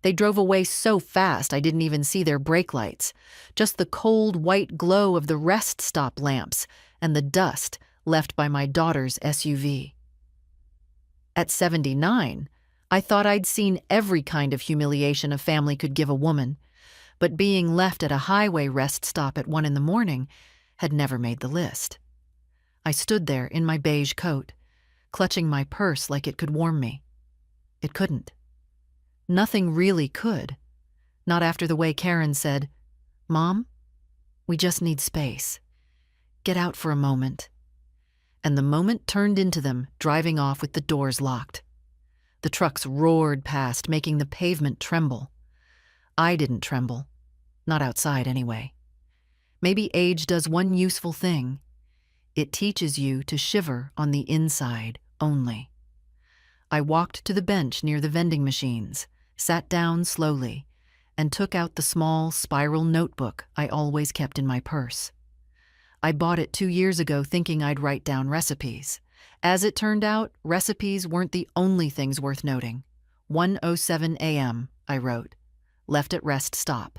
They drove away so fast I didn't even see their brake lights, just the cold white glow of the rest stop lamps and the dust left by my daughter's SUV. At 79, I thought I'd seen every kind of humiliation a family could give a woman, but being left at a highway rest stop at 1 in the morning had never made the list. I stood there in my beige coat, clutching my purse like it could warm me. It couldn't. Nothing really could. Not after the way Karen said, "Mom, we just need space. Get out for a moment." And the moment turned into them driving off with the doors locked. The trucks roared past, making the pavement tremble. I didn't tremble. Not outside, anyway. Maybe age does one useful thing. It teaches you to shiver on the inside only. I walked to the bench near the vending machines, sat down slowly, and took out the small spiral notebook I always kept in my purse. I bought it 2 years ago thinking I'd write down recipes. As it turned out, recipes weren't the only things worth noting. 1:07 a.m., I wrote. Left at rest stop.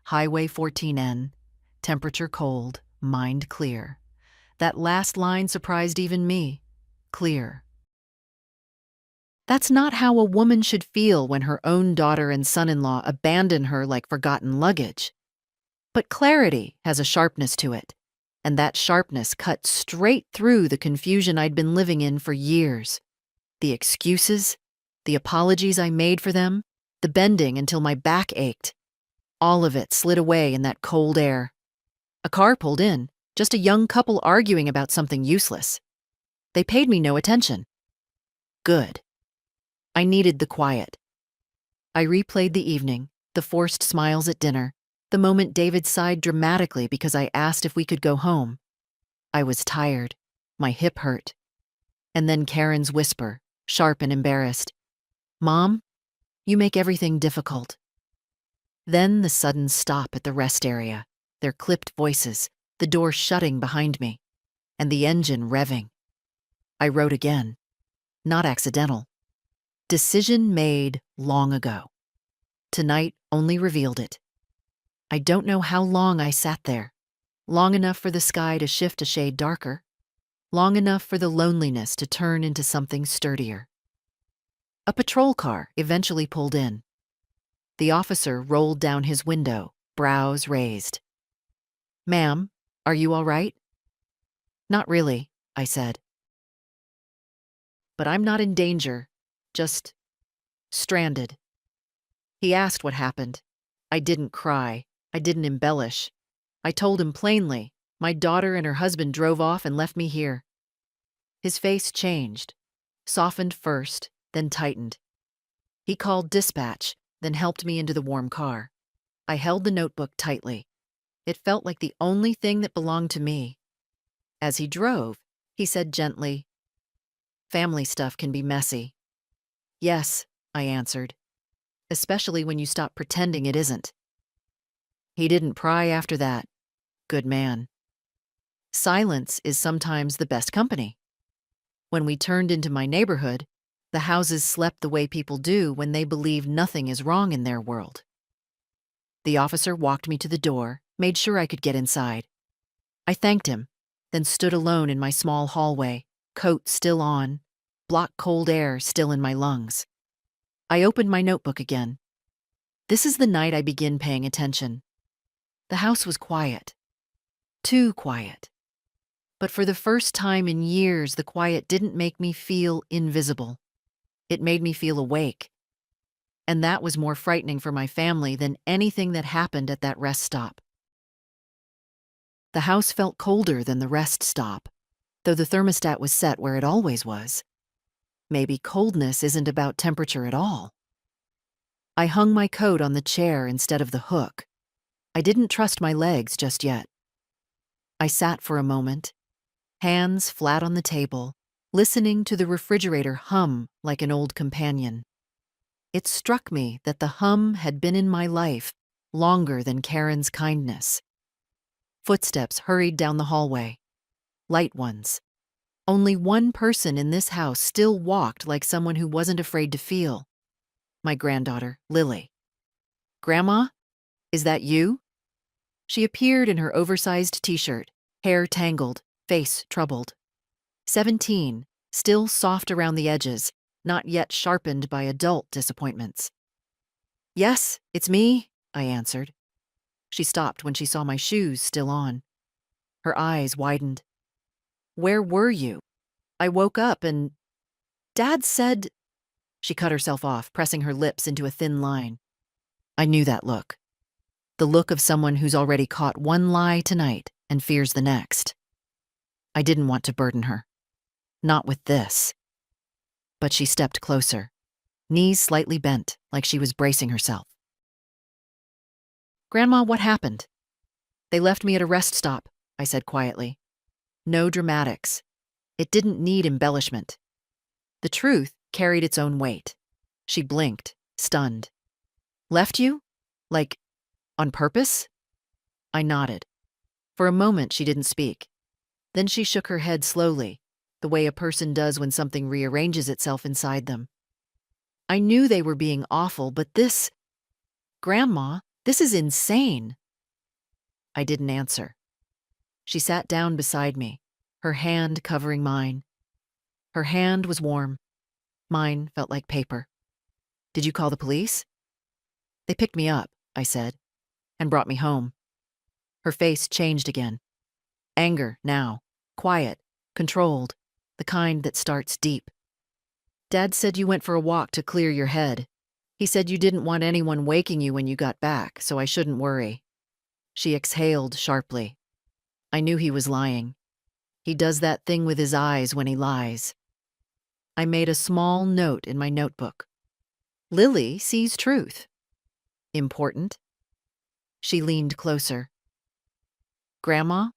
Highway 14N. Temperature cold, mind clear. That last line surprised even me. Clear. That's not how a woman should feel when her own daughter and son-in-law abandon her like forgotten luggage. But clarity has a sharpness to it, and that sharpness cut straight through the confusion I'd been living in for years. The excuses, the apologies I made for them, the bending until my back ached. All of it slid away in that cold air. A car pulled in, just a young couple arguing about something useless. They paid me no attention. Good. I needed the quiet. I replayed the evening, the forced smiles at dinner, the moment David sighed dramatically because I asked if we could go home. I was tired. My hip hurt. And then Karen's whisper, sharp and embarrassed. "Mom, you make everything difficult." Then the sudden stop at the rest area, their clipped voices, the door shutting behind me, and the engine revving. I wrote again. Not accidental. Decision made long ago. Tonight only revealed it. I don't know how long I sat there. Long enough for the sky to shift a shade darker. Long enough for the loneliness to turn into something sturdier. A patrol car eventually pulled in. The officer rolled down his window, brows raised. "Ma'am, are you all right?" "Not really," I said. "But I'm not in danger, just stranded." He asked what happened. I didn't cry. I didn't embellish. I told him plainly, my daughter and her husband drove off and left me here. His face changed, softened first, then tightened. He called dispatch, then helped me into the warm car. I held the notebook tightly. It felt like the only thing that belonged to me. As he drove, he said gently, "Family stuff can be messy." "Yes," I answered, "especially when you stop pretending it isn't." He didn't pry after that. Good man. Silence is sometimes the best company. When we turned into my neighborhood, the houses slept the way people do when they believe nothing is wrong in their world. The officer walked me to the door, made sure I could get inside. I thanked him, then stood alone in my small hallway, coat still on, block cold air still in my lungs. I opened my notebook again. This is the night I begin paying attention. The house was quiet. Too quiet. But for the first time in years, the quiet didn't make me feel invisible. It made me feel awake. And that was more frightening for my family than anything that happened at that rest stop. The house felt colder than the rest stop, though the thermostat was set where it always was. Maybe coldness isn't about temperature at all. I hung my coat on the chair instead of the hook. I didn't trust my legs just yet. I sat for a moment, hands flat on the table, listening to the refrigerator hum like an old companion. It struck me that the hum had been in my life longer than Karen's kindness. Footsteps hurried down the hallway. Light ones. Only one person in this house still walked like someone who wasn't afraid to feel. My granddaughter, Lily. Grandma, is that you? She appeared in her oversized t-shirt, hair tangled, face troubled. 17, still soft around the edges, not yet sharpened by adult disappointments. Yes, it's me, I answered. She stopped when she saw my shoes still on. Her eyes widened. Where were you? I woke up and... Dad said... She cut herself off, pressing her lips into a thin line. I knew that look. The look of someone who's already caught one lie tonight and fears the next. I didn't want to burden her. Not with this. But she stepped closer, knees slightly bent, like she was bracing herself. Grandma, what happened? They left me at a rest stop, I said quietly. No dramatics. It didn't need embellishment. The truth carried its own weight. She blinked, stunned. Left you? Like, on purpose? I nodded. For a moment, she didn't speak. Then she shook her head slowly, the way a person does when something rearranges itself inside them. I knew they were being awful, but this... Grandma, this is insane. I didn't answer. She sat down beside me, her hand covering mine. Her hand was warm. Mine felt like paper. Did you call the police? They picked me up, I said, and brought me home. Her face changed again. Anger now, quiet, controlled, the kind that starts deep. Dad said you went for a walk to clear your head. He said you didn't want anyone waking you when you got back, so I shouldn't worry. She exhaled sharply. I knew he was lying. He does that thing with his eyes when he lies. I made a small note in my notebook. Lily sees truth. Important. She leaned closer. Grandma,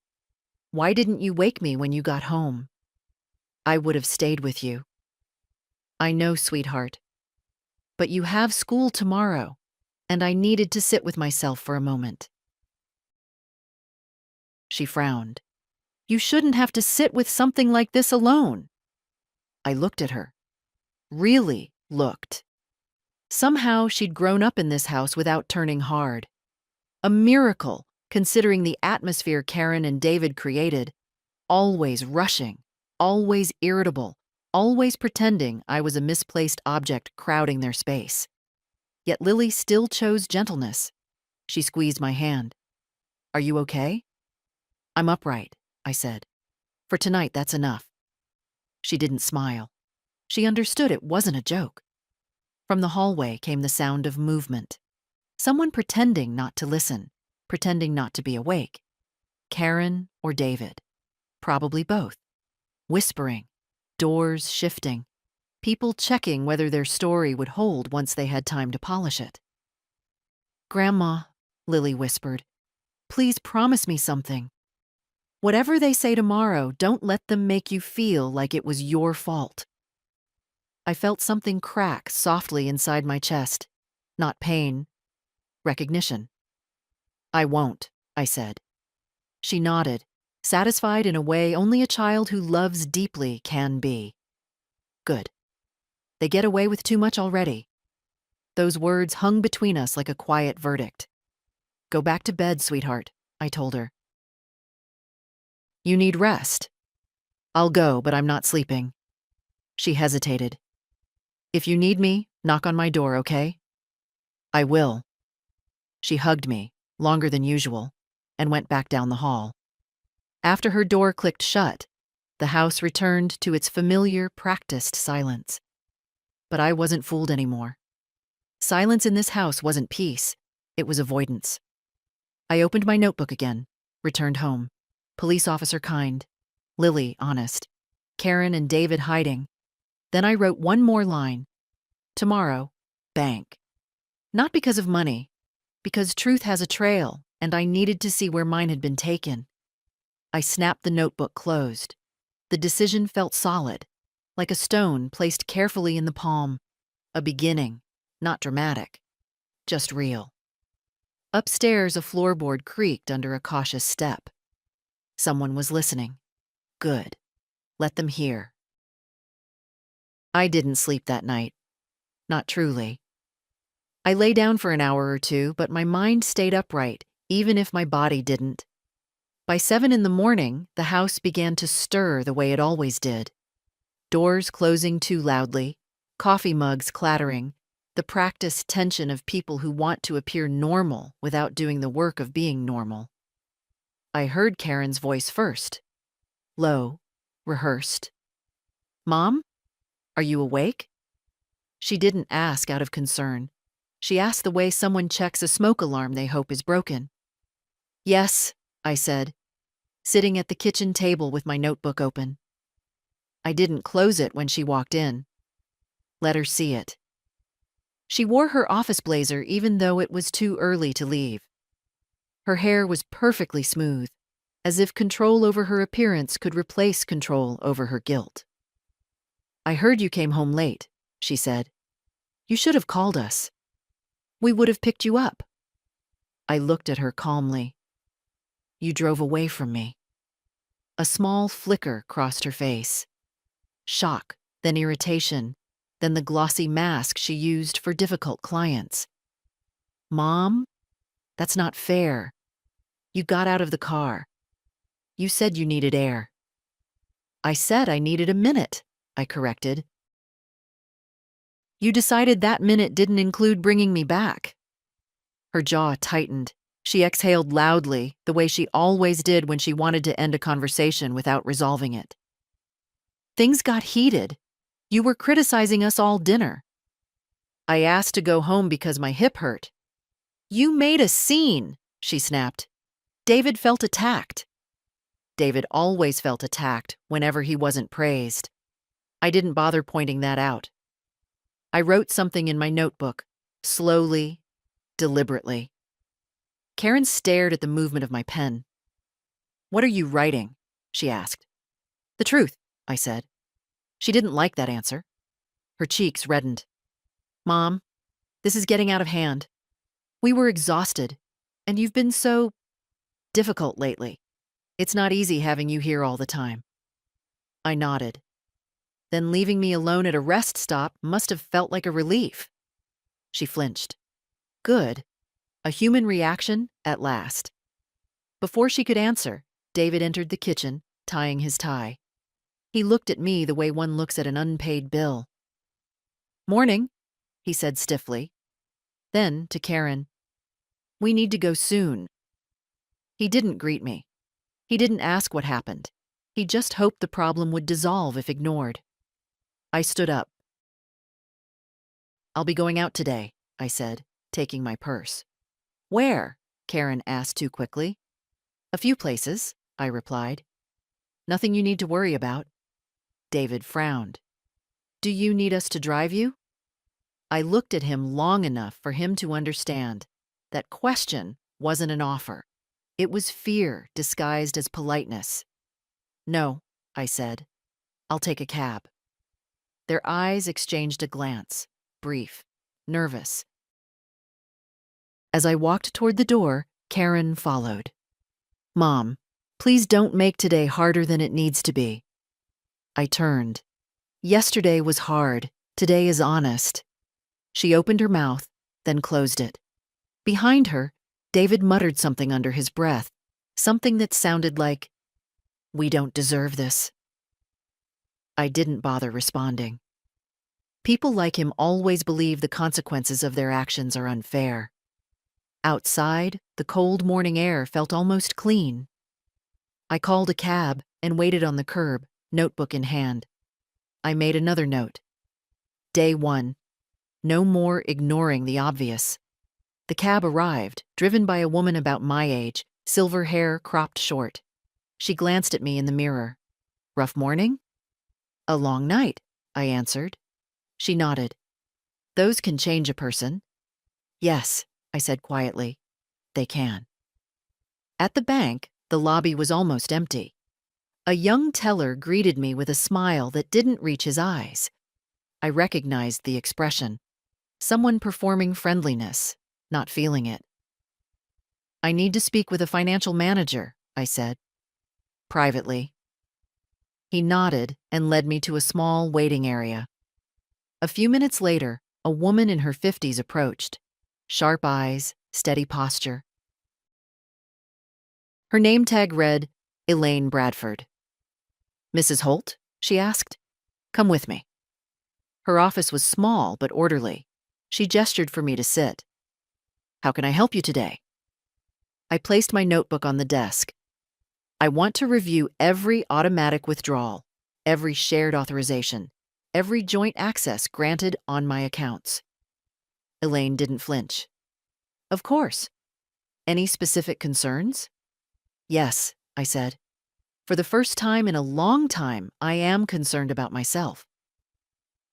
why didn't you wake me when you got home? I would have stayed with you. I know, sweetheart. But you have school tomorrow, and I needed to sit with myself for a moment. She frowned. You shouldn't have to sit with something like this alone. I looked at her. Really looked. Somehow she'd grown up in this house without turning hard. A miracle, considering the atmosphere Karen and David created. Always rushing, always irritable, always pretending I was a misplaced object crowding their space. Yet Lily still chose gentleness. She squeezed my hand. Are you okay? I'm upright, I said. For tonight, that's enough. She didn't smile. She understood it wasn't a joke. From the hallway came the sound of movement. Someone pretending not to listen, pretending not to be awake. Karen or David. Probably both. Whispering, doors shifting, people checking whether their story would hold once they had time to polish it. Grandma, Lily whispered, please promise me something. Whatever they say tomorrow, don't let them make you feel like it was your fault. I felt something crack softly inside my chest. Not pain, recognition. I won't, I said. She nodded, satisfied in a way only a child who loves deeply can be. Good. They get away with too much already. Those words hung between us like a quiet verdict. Go back to bed, sweetheart, I told her. You need rest. I'll go, but I'm not sleeping. She hesitated. If you need me, knock on my door, okay? I will. She hugged me, longer than usual, and went back down the hall. After her door clicked shut, the house returned to its familiar, practiced silence. But I wasn't fooled anymore. Silence in this house wasn't peace, it was avoidance. I opened my notebook again, returned home. Police officer kind, Lily honest, Karen and David hiding. Then I wrote one more line. Tomorrow, bank. Not because of money, because truth has a trail, and I needed to see where mine had been taken. I snapped the notebook closed. The decision felt solid, like a stone placed carefully in the palm. A beginning, not dramatic, just real. Upstairs, a floorboard creaked under a cautious step. Someone was listening. Good. Let them hear. I didn't sleep that night. Not truly. I lay down for an hour or two, but my mind stayed upright, even if my body didn't. By 7 in the morning, the house began to stir the way it always did. Doors closing too loudly, coffee mugs clattering, the practiced tension of people who want to appear normal without doing the work of being normal. I heard Karen's voice first. Low, rehearsed. "Mom, are you awake?" She didn't ask out of concern. She asked the way someone checks a smoke alarm they hope is broken. "Yes," I said, sitting at the kitchen table with my notebook open. I didn't close it when she walked in. Let her see it. She wore her office blazer even though it was too early to leave. Her hair was perfectly smooth, as if control over her appearance could replace control over her guilt. "I heard you came home late," she said. "You should have called us. We would have picked you up." I looked at her calmly. "You drove away from me." A small flicker crossed her face. Shock, then irritation, then the glossy mask she used for difficult clients. "Mom, that's not fair. You got out of the car. You said you needed air." "I said I needed a minute," I corrected. "You decided that minute didn't include bringing me back." Her jaw tightened. She exhaled loudly, the way she always did when she wanted to end a conversation without resolving it. "Things got heated. You were criticizing us all dinner. I asked to go home because my hip hurt." "You made a scene," she snapped. "David felt attacked." David always felt attacked whenever he wasn't praised. I didn't bother pointing that out. I wrote something in my notebook, slowly, deliberately. Karen stared at the movement of my pen. "What are you writing?" she asked. "The truth," I said. She didn't like that answer. Her cheeks reddened. "Mom, this is getting out of hand. We were exhausted, and you've been so difficult lately. It's not easy having you here all the time." I nodded. Then leaving me alone at a rest stop must have felt like a relief. She flinched. Good. A human reaction at last. Before she could answer, David entered the kitchen, tying his tie. He looked at me the way one looks at an unpaid bill. "Morning," he said stiffly. Then, to Karen, "We need to go soon." He didn't greet me. He didn't ask what happened. He just hoped the problem would dissolve if ignored. I stood up. "I'll be going out today," I said, taking my purse. "Where?" Karen asked too quickly. "A few places," I replied. "Nothing you need to worry about." David frowned. "Do you need us to drive you?" I looked at him long enough for him to understand that question wasn't an offer. It was fear disguised as politeness. "No," I said. "I'll take a cab." Their eyes exchanged a glance, brief, nervous. As I walked toward the door, Karen followed. "Mom, please don't make today harder than it needs to be." I turned. "Yesterday was hard. Today is honest." She opened her mouth, then closed it. Behind her, David muttered something under his breath, something that sounded like, "We don't deserve this." I didn't bother responding. People like him always believe the consequences of their actions are unfair. Outside, the cold morning air felt almost clean. I called a cab and waited on the curb, notebook in hand. I made another note. Day 1. No more ignoring the obvious. The cab arrived, driven by a woman about my age, silver hair cropped short. She glanced at me in the mirror. "Rough morning?" "A long night," I answered. She nodded. "Those can change a person." "Yes," I said quietly. "They can." At the bank, the lobby was almost empty. A young teller greeted me with a smile that didn't reach his eyes. I recognized the expression. Someone performing friendliness, not feeling it. "I need to speak with a financial manager," I said. "Privately." He nodded and led me to a small waiting area. A few minutes later, a woman in her 50s approached. Sharp eyes, steady posture. Her name tag read, Elaine Bradford. "Mrs. Holt?" she asked. "Come with me." Her office was small but orderly. She gestured for me to sit. "How can I help you today?" I placed my notebook on the desk. "I want to review every automatic withdrawal, every shared authorization, every joint access granted on my accounts." Elaine didn't flinch. "Of course. Any specific concerns?" "Yes," I said. "For the first time in a long time, I am concerned about myself."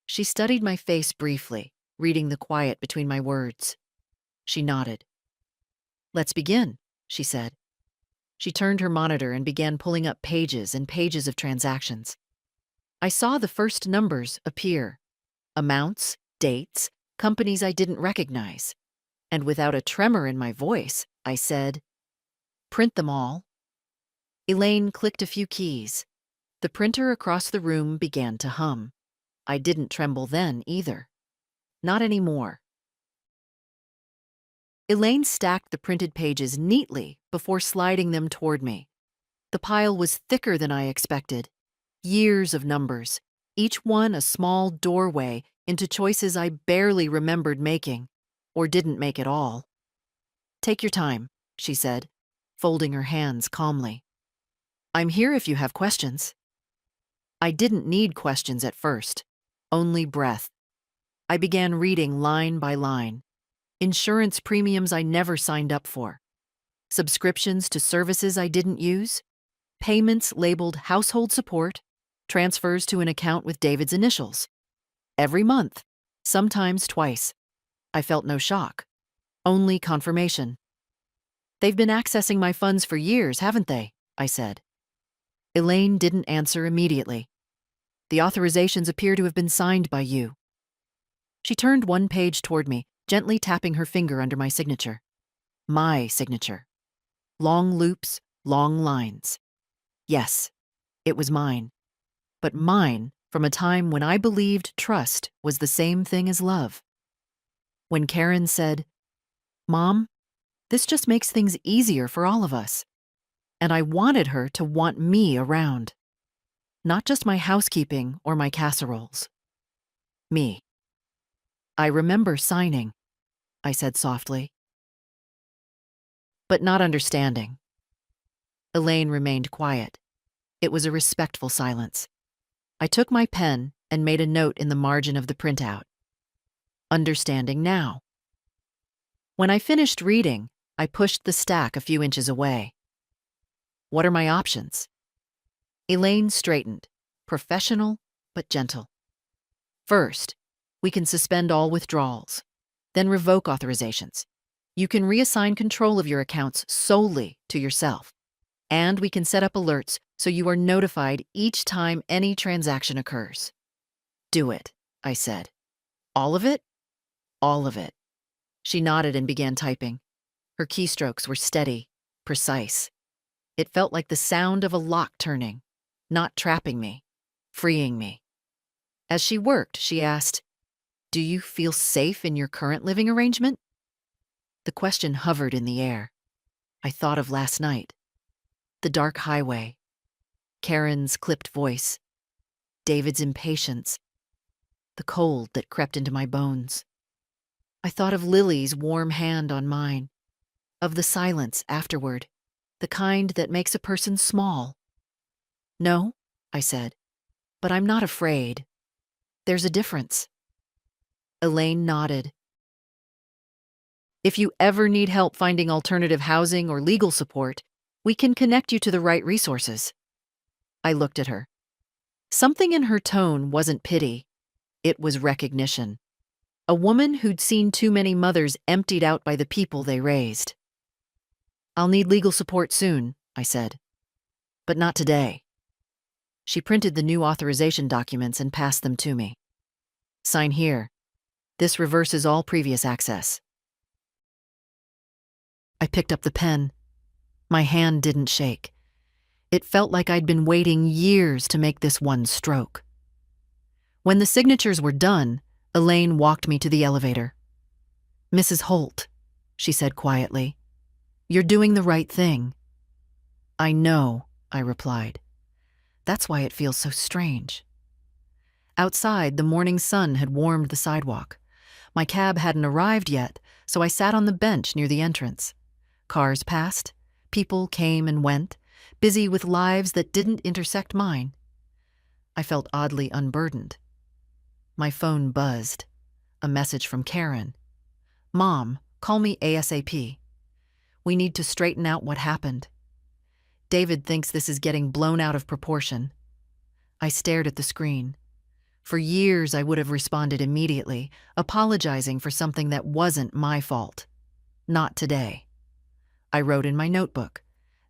She studied my face briefly, reading the quiet between my words. She nodded. "Let's begin," she said. She turned her monitor and began pulling up pages and pages of transactions. I saw the first numbers appear. Amounts, dates, companies I didn't recognize. And without a tremor in my voice, I said, "Print them all." Elaine clicked a few keys. The printer across the room began to hum. I didn't tremble then either. Not anymore. Elaine stacked the printed pages neatly before sliding them toward me. The pile was thicker than I expected. Years of numbers, each one a small doorway into choices I barely remembered making, or didn't make at all. "Take your time," she said, folding her hands calmly. "I'm here if you have questions." I didn't need questions at first, only breath. I began reading line by line. Insurance premiums I never signed up for. Subscriptions to services I didn't use. Payments labeled household support. Transfers to an account with David's initials. Every month, sometimes twice. I felt no shock, only confirmation. "They've been accessing my funds for years, haven't they?" I said. Elaine didn't answer immediately. "The authorizations appear to have been signed by you." She turned one page toward me, gently tapping her finger under my signature. My signature. Long loops, long lines. Yes, it was mine. But mine from a time when I believed trust was the same thing as love. When Karen said, "Mom, this just makes things easier for all of us." And I wanted her to want me around. Not just my housekeeping or my casseroles. Me. "I remember signing," I said softly. But not understanding. Elaine remained quiet. It was a respectful silence. I took my pen and made a note in the margin of the printout. Understanding now. When I finished reading, I pushed the stack a few inches away. "What are my options?" Elaine straightened, professional but gentle. "First, we can suspend all withdrawals, then revoke authorizations. You can reassign control of your accounts solely to yourself. And we can set up alerts so you are notified each time any transaction occurs." "Do it," I said. "All of it?" "All of it." She nodded and began typing. Her keystrokes were steady, precise. It felt like the sound of a lock turning, not trapping me, freeing me. As she worked, she asked, "Do you feel safe in your current living arrangement?" The question hovered in the air. I thought of last night. The dark highway. Karen's clipped voice. David's impatience. The cold that crept into my bones. I thought of Lily's warm hand on mine. Of the silence afterward. The kind that makes a person small. "No," I said, "but I'm not afraid. There's a difference." Elaine nodded. "If you ever need help finding alternative housing or legal support, we can connect you to the right resources." I looked at her. Something in her tone wasn't pity. It was recognition. A woman who'd seen too many mothers emptied out by the people they raised. "I'll need legal support soon," I said. "But not today." She printed the new authorization documents and passed them to me. "Sign here. This reverses all previous access." I picked up the pen. My hand didn't shake. It felt like I'd been waiting years to make this one stroke. When the signatures were done, Elaine walked me to the elevator. Mrs. Holt, she said quietly, you're doing the right thing. I know, I replied. That's why it feels so strange. Outside, the morning sun had warmed the sidewalk. My cab hadn't arrived yet, so I sat on the bench near the entrance. Cars passed, people came and went, busy with lives that didn't intersect mine. I felt oddly unburdened. My phone buzzed. A message from Karen. Mom, call me ASAP. We need to straighten out what happened. David thinks this is getting blown out of proportion. I stared at the screen. For years, I would have responded immediately, apologizing for something that wasn't my fault. Not today. I wrote in my notebook.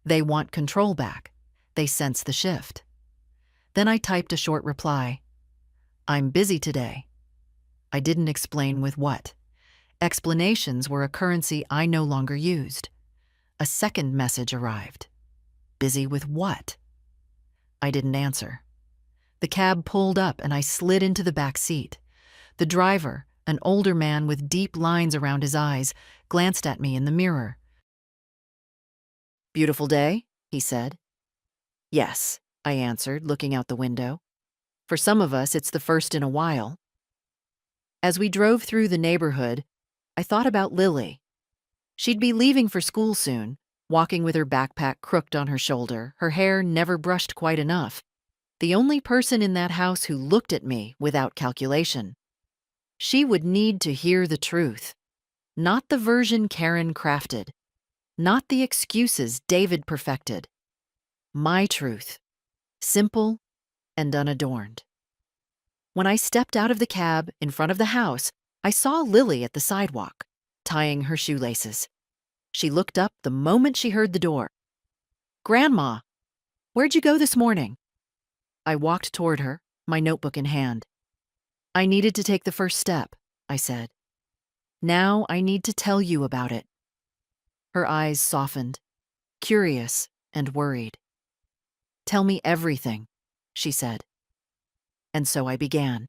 They want control back. They sense the shift. Then I typed a short reply. I'm busy today. I didn't explain with what. Explanations were a currency I no longer used. A second message arrived. Busy with what? I didn't answer. The cab pulled up and I slid into the back seat. The driver, an older man with deep lines around his eyes, glanced at me in the mirror. Beautiful day, he said. Yes, I answered, looking out the window. For some of us, it's the first in a while. As we drove through the neighborhood, I thought about Lily. She'd be leaving for school soon, walking with her backpack crooked on her shoulder, her hair never brushed quite enough. The only person in that house who looked at me without calculation. She would need to hear the truth. Not the version Karen crafted. Not the excuses David perfected. My truth. Simple and unadorned. When I stepped out of the cab in front of the house, I saw Lily at the sidewalk, tying her shoelaces. She looked up the moment she heard the door. Grandma, where'd you go this morning? I walked toward her, my notebook in hand. I needed to take the first step, I said. Now I need to tell you about it. Her eyes softened, curious and worried. Tell me everything, she said. And so I began.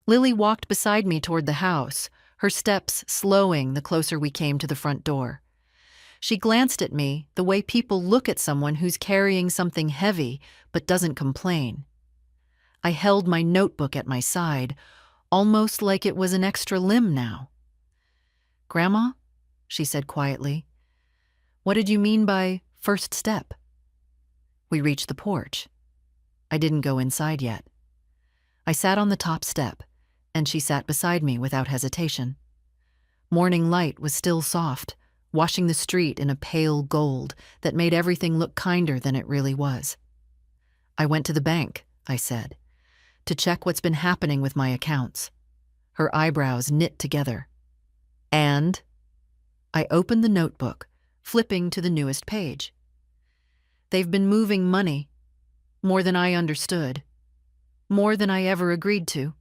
Lily walked beside me toward the house, her steps slowing the closer we came to the front door. She glanced at me the way people look at someone who's carrying something heavy but doesn't complain. I held my notebook at my side, almost like it was an extra limb now. Grandma, she said quietly, what did you mean by first step? We reached the porch. I didn't go inside yet. I sat on the top step, and she sat beside me without hesitation. Morning light was still soft, washing the street in a pale gold that made everything look kinder than it really was. I went to the bank, I said, to check what's been happening with my accounts. Her eyebrows knit together. And I opened the notebook, flipping to the newest page. They've been moving money, more than I understood, more than I ever agreed to.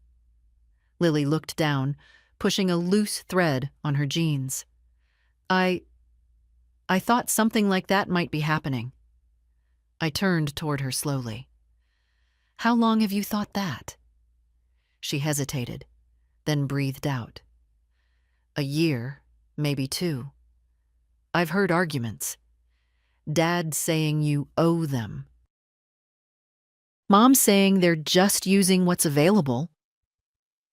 Lily looked down, pushing a loose thread on her jeans. I thought something like that might be happening. I turned toward her slowly. How long have you thought that? She hesitated, then breathed out. A year, maybe 2. I've heard arguments. Dad saying you owe them. Mom saying they're just using what's available.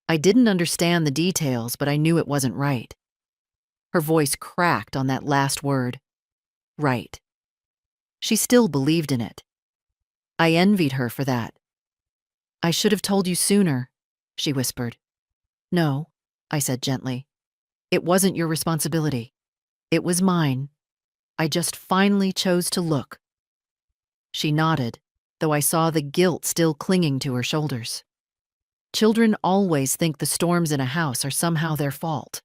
I didn't understand the details, but I knew it wasn't right. Her voice cracked on that last word. Right. She still believed in it. I envied her for that. I should have told you sooner, she whispered. No, I said gently. It wasn't your responsibility. It was mine. I just finally chose to look. She nodded, though I saw the guilt still clinging to her shoulders. Children always think the storms in a house are somehow their fault.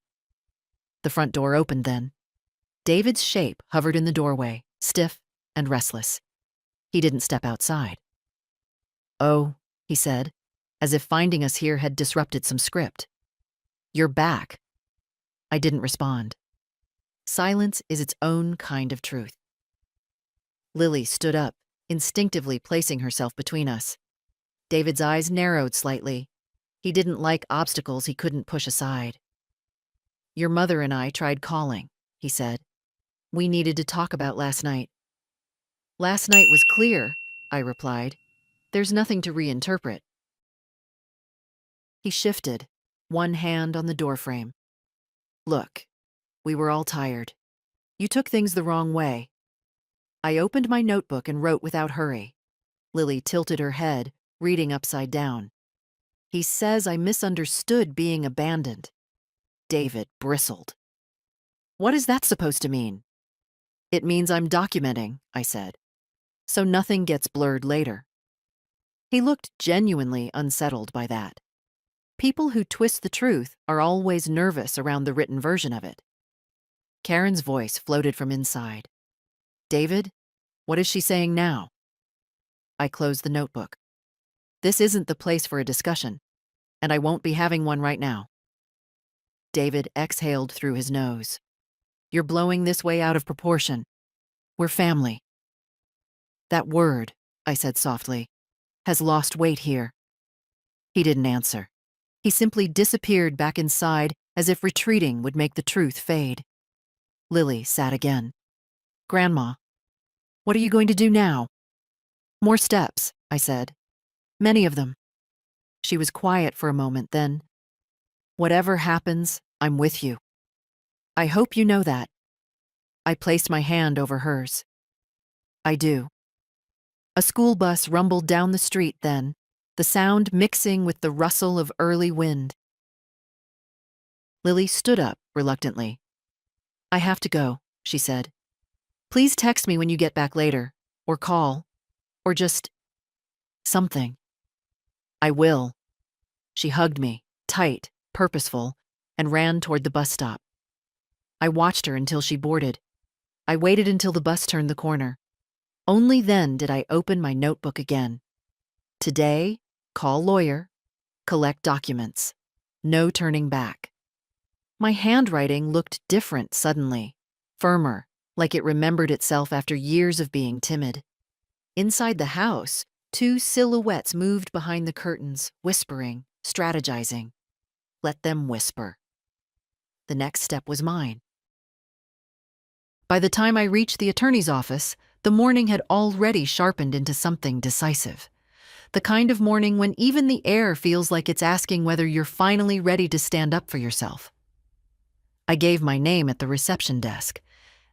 The front door opened then. David's shape hovered in the doorway, stiff and restless. He didn't step outside. Oh, he said, as if finding us here had disrupted some script. You're back. I didn't respond. Silence is its own kind of truth. Lily stood up, instinctively placing herself between us. David's eyes narrowed slightly. He didn't like obstacles he couldn't push aside. Your mother and I tried calling, he said. We needed to talk about last night. Last night was clear, I replied. There's nothing to reinterpret. He shifted, one hand on the doorframe. Look, we were all tired. You took things the wrong way. I opened my notebook and wrote without hurry. Lily tilted her head, reading upside down. He says I misunderstood being abandoned. David bristled. What is that supposed to mean? It means I'm documenting, I said, so nothing gets blurred later. He looked genuinely unsettled by that. People who twist the truth are always nervous around the written version of it. Karen's voice floated from inside. David, what is she saying now? I closed the notebook. This isn't the place for a discussion, and I won't be having one right now. David exhaled through his nose. You're blowing this way out of proportion. We're family. That word, I said softly, has lost weight here. He didn't answer. He simply disappeared back inside as if retreating would make the truth fade. Lily sat again. Grandma, what are you going to do now? More steps, I said. Many of them. She was quiet for a moment, then, whatever happens, I'm with you. I hope you know that. I placed my hand over hers. I do. A school bus rumbled down the street then, the sound mixing with the rustle of early wind. Lily stood up reluctantly. I have to go, she said. Please text me when you get back later, or call, or just something. I will. She hugged me, tight, purposeful, and ran toward the bus stop. I watched her until she boarded. I waited until the bus turned the corner. Only then did I open my notebook again. Today, call lawyer, collect documents. No turning back. My handwriting looked different suddenly, firmer, like it remembered itself after years of being timid. Inside the house, two silhouettes moved behind the curtains, whispering, strategizing. Let them whisper. The next step was mine. By the time I reached the attorney's office, the morning had already sharpened into something decisive. The kind of morning when even the air feels like it's asking whether you're finally ready to stand up for yourself. I gave my name at the reception desk,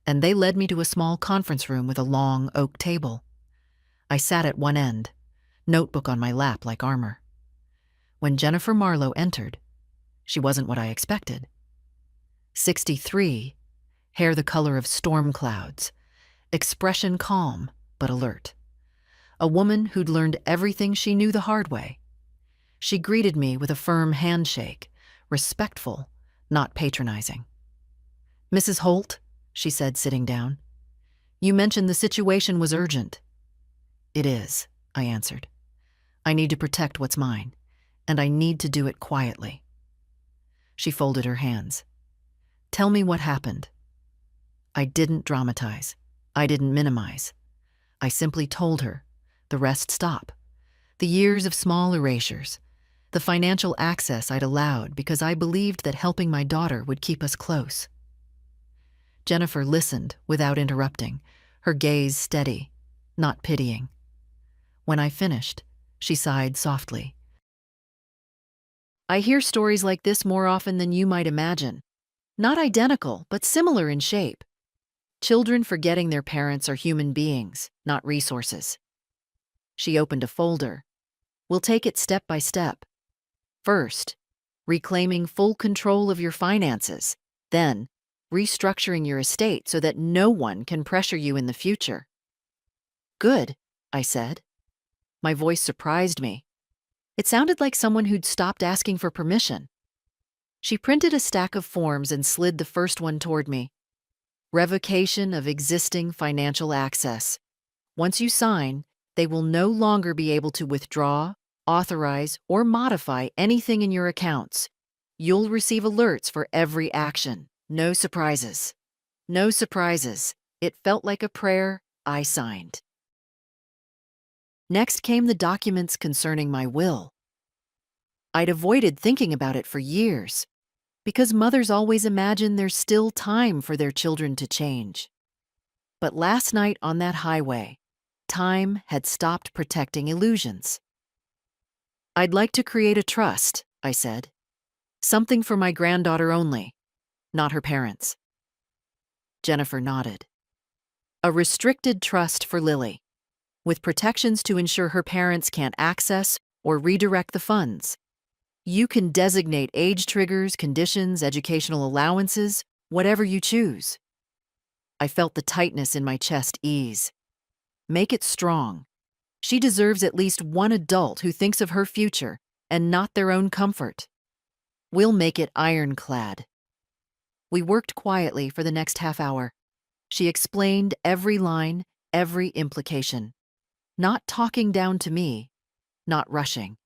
and they led me to a small conference room with a long oak table. I sat at one end, notebook on my lap like armor. When Jennifer Marlowe entered, she wasn't what I expected. 63, hair the color of storm clouds, expression calm but alert. A woman who'd learned everything she knew the hard way. She greeted me with a firm handshake, respectful, not patronizing. Mrs. Holt, she said, sitting down, you mentioned the situation was urgent. It is, I answered. I need to protect what's mine, and I need to do it quietly. She folded her hands. Tell me what happened. I didn't dramatize. I didn't minimize. I simply told her. The rest stop. The years of small erasures. The financial access I'd allowed because I believed that helping my daughter would keep us close. Jennifer listened without interrupting, her gaze steady, not pitying. When I finished, she sighed softly. I hear stories like this more often than you might imagine. Not identical, but similar in shape. Children forgetting their parents are human beings, not resources. She opened a folder. We'll take it step by step. First, reclaiming full control of your finances. Then, restructuring your estate so that no one can pressure you in the future. Good, I said. My voice surprised me. It sounded like someone who'd stopped asking for permission. She printed a stack of forms and slid the first one toward me. Revocation of existing financial access. Once you sign, they will no longer be able to withdraw, authorize, or modify anything in your accounts. You'll receive alerts for every action. No surprises. No surprises. It felt like a prayer I signed. Next came the documents concerning my will. I'd avoided thinking about it for years. because mothers always imagine there's still time for their children to change. But last night on that highway, time had stopped protecting illusions. "I'd like to create a trust," I said. "Something for my granddaughter only, not her parents." Jennifer nodded. "A restricted trust for Lily, with protections to ensure her parents can't access or redirect the funds. You can designate age triggers, conditions, educational allowances, whatever you choose." I felt the tightness in my chest ease. "Make it strong. She deserves at least one adult who thinks of her future and not their own comfort. We'll make it ironclad." We worked quietly for the next half hour. She explained every line, every implication. Not talking down to me, not rushing.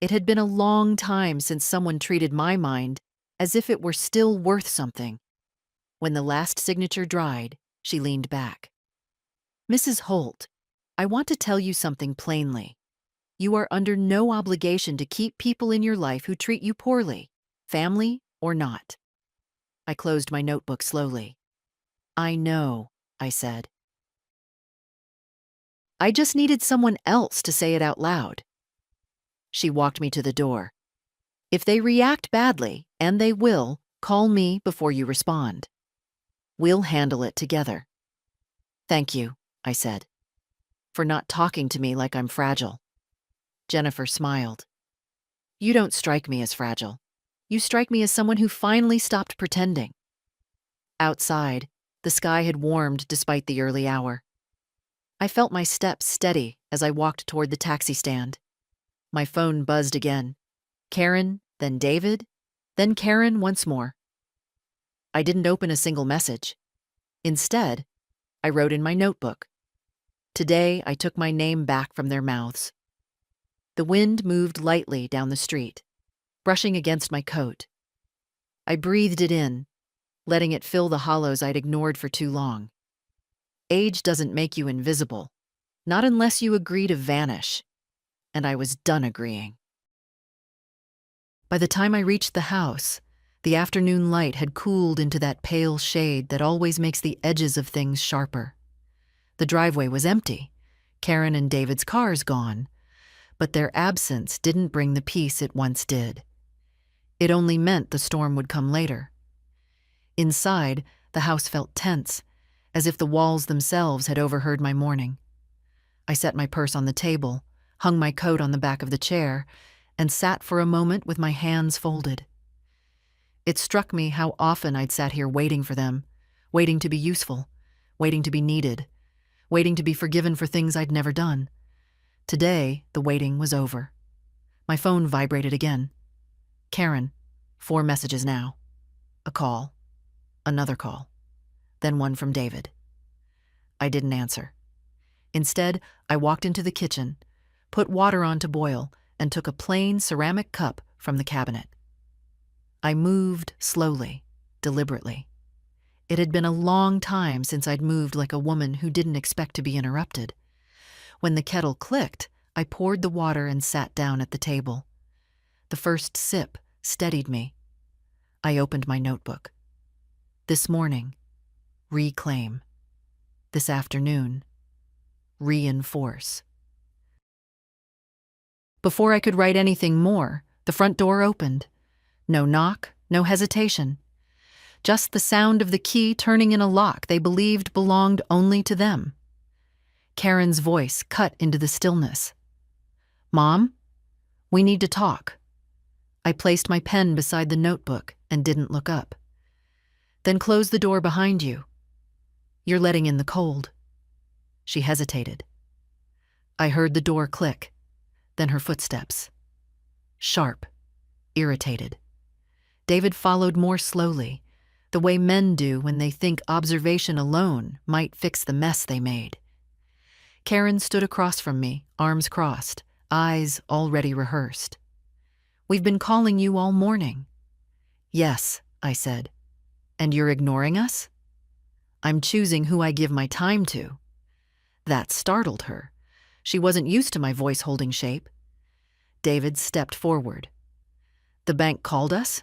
It had been a long time since someone treated my mind as if it were still worth something. When the last signature dried, she leaned back. "Mrs. Holt, I want to tell you something plainly. You are under no obligation to keep people in your life who treat you poorly, family or not." I closed my notebook slowly. "I know," I said. I just needed someone else to say it out loud. She walked me to the door. "If they react badly, and they will, call me before you respond. We'll handle it together." "Thank you," I said, "for not talking to me like I'm fragile." Jennifer smiled. "You don't strike me as fragile. You strike me as someone who finally stopped pretending." Outside, the sky had warmed despite the early hour. I felt my steps steady as I walked toward the taxi stand. My phone buzzed again. Karen, then David, then Karen once more. I didn't open a single message. Instead, I wrote in my notebook. Today, I took my name back from their mouths. The wind moved lightly down the street, brushing against my coat. I breathed it in, letting it fill the hollows I'd ignored for too long. Age doesn't make you invisible, not unless you agree to vanish. And I was done agreeing. By the time I reached the house, the afternoon light had cooled into that pale shade that always makes the edges of things sharper. The driveway was empty, Karen and David's cars gone, but their absence didn't bring the peace it once did. It only meant the storm would come later. Inside, the house felt tense, as if the walls themselves had overheard my mourning. I set my purse on the table, hung my coat on the back of the chair, and sat for a moment with my hands folded. It struck me how often I'd sat here waiting for them, waiting to be useful, waiting to be needed, waiting to be forgiven for things I'd never done. Today, the waiting was over. My phone vibrated again. Karen, 4 messages now. A call. Another call. Then one from David. I didn't answer. Instead, I walked into the kitchen, put water on to boil, and took a plain ceramic cup from the cabinet. I moved slowly, deliberately. It had been a long time since I'd moved like a woman who didn't expect to be interrupted. When the kettle clicked, I poured the water and sat down at the table. The first sip steadied me. I opened my notebook. This morning, reclaim. This afternoon, reinforce. Before I could write anything more, the front door opened. No knock, no hesitation. Just the sound of the key turning in a lock they believed belonged only to them. Karen's voice cut into the stillness. "Mom, we need to talk." I placed my pen beside the notebook and didn't look up. "Then close the door behind you. You're letting in the cold." She hesitated. I heard the door click, then her footsteps. Sharp, irritated. David followed more slowly, the way men do when they think observation alone might fix the mess they made. Karen stood across from me, arms crossed, eyes already rehearsed. "We've been calling you all morning." "Yes," I said. "And you're ignoring us?" "I'm choosing who I give my time to." That startled her. She wasn't used to my voice holding shape. David stepped forward. "The bank called us?"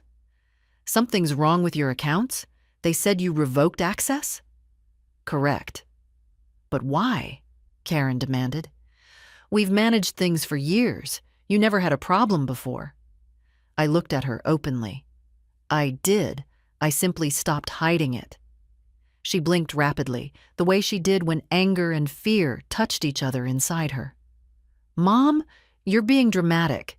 Something's wrong with your accounts? They said you revoked access? Correct. But why? Karen demanded. We've managed things for years. You never had a problem before. I looked at her openly. I did. I simply stopped hiding it. She blinked rapidly, the way she did when anger and fear touched each other inside her. Mom, you're being dramatic.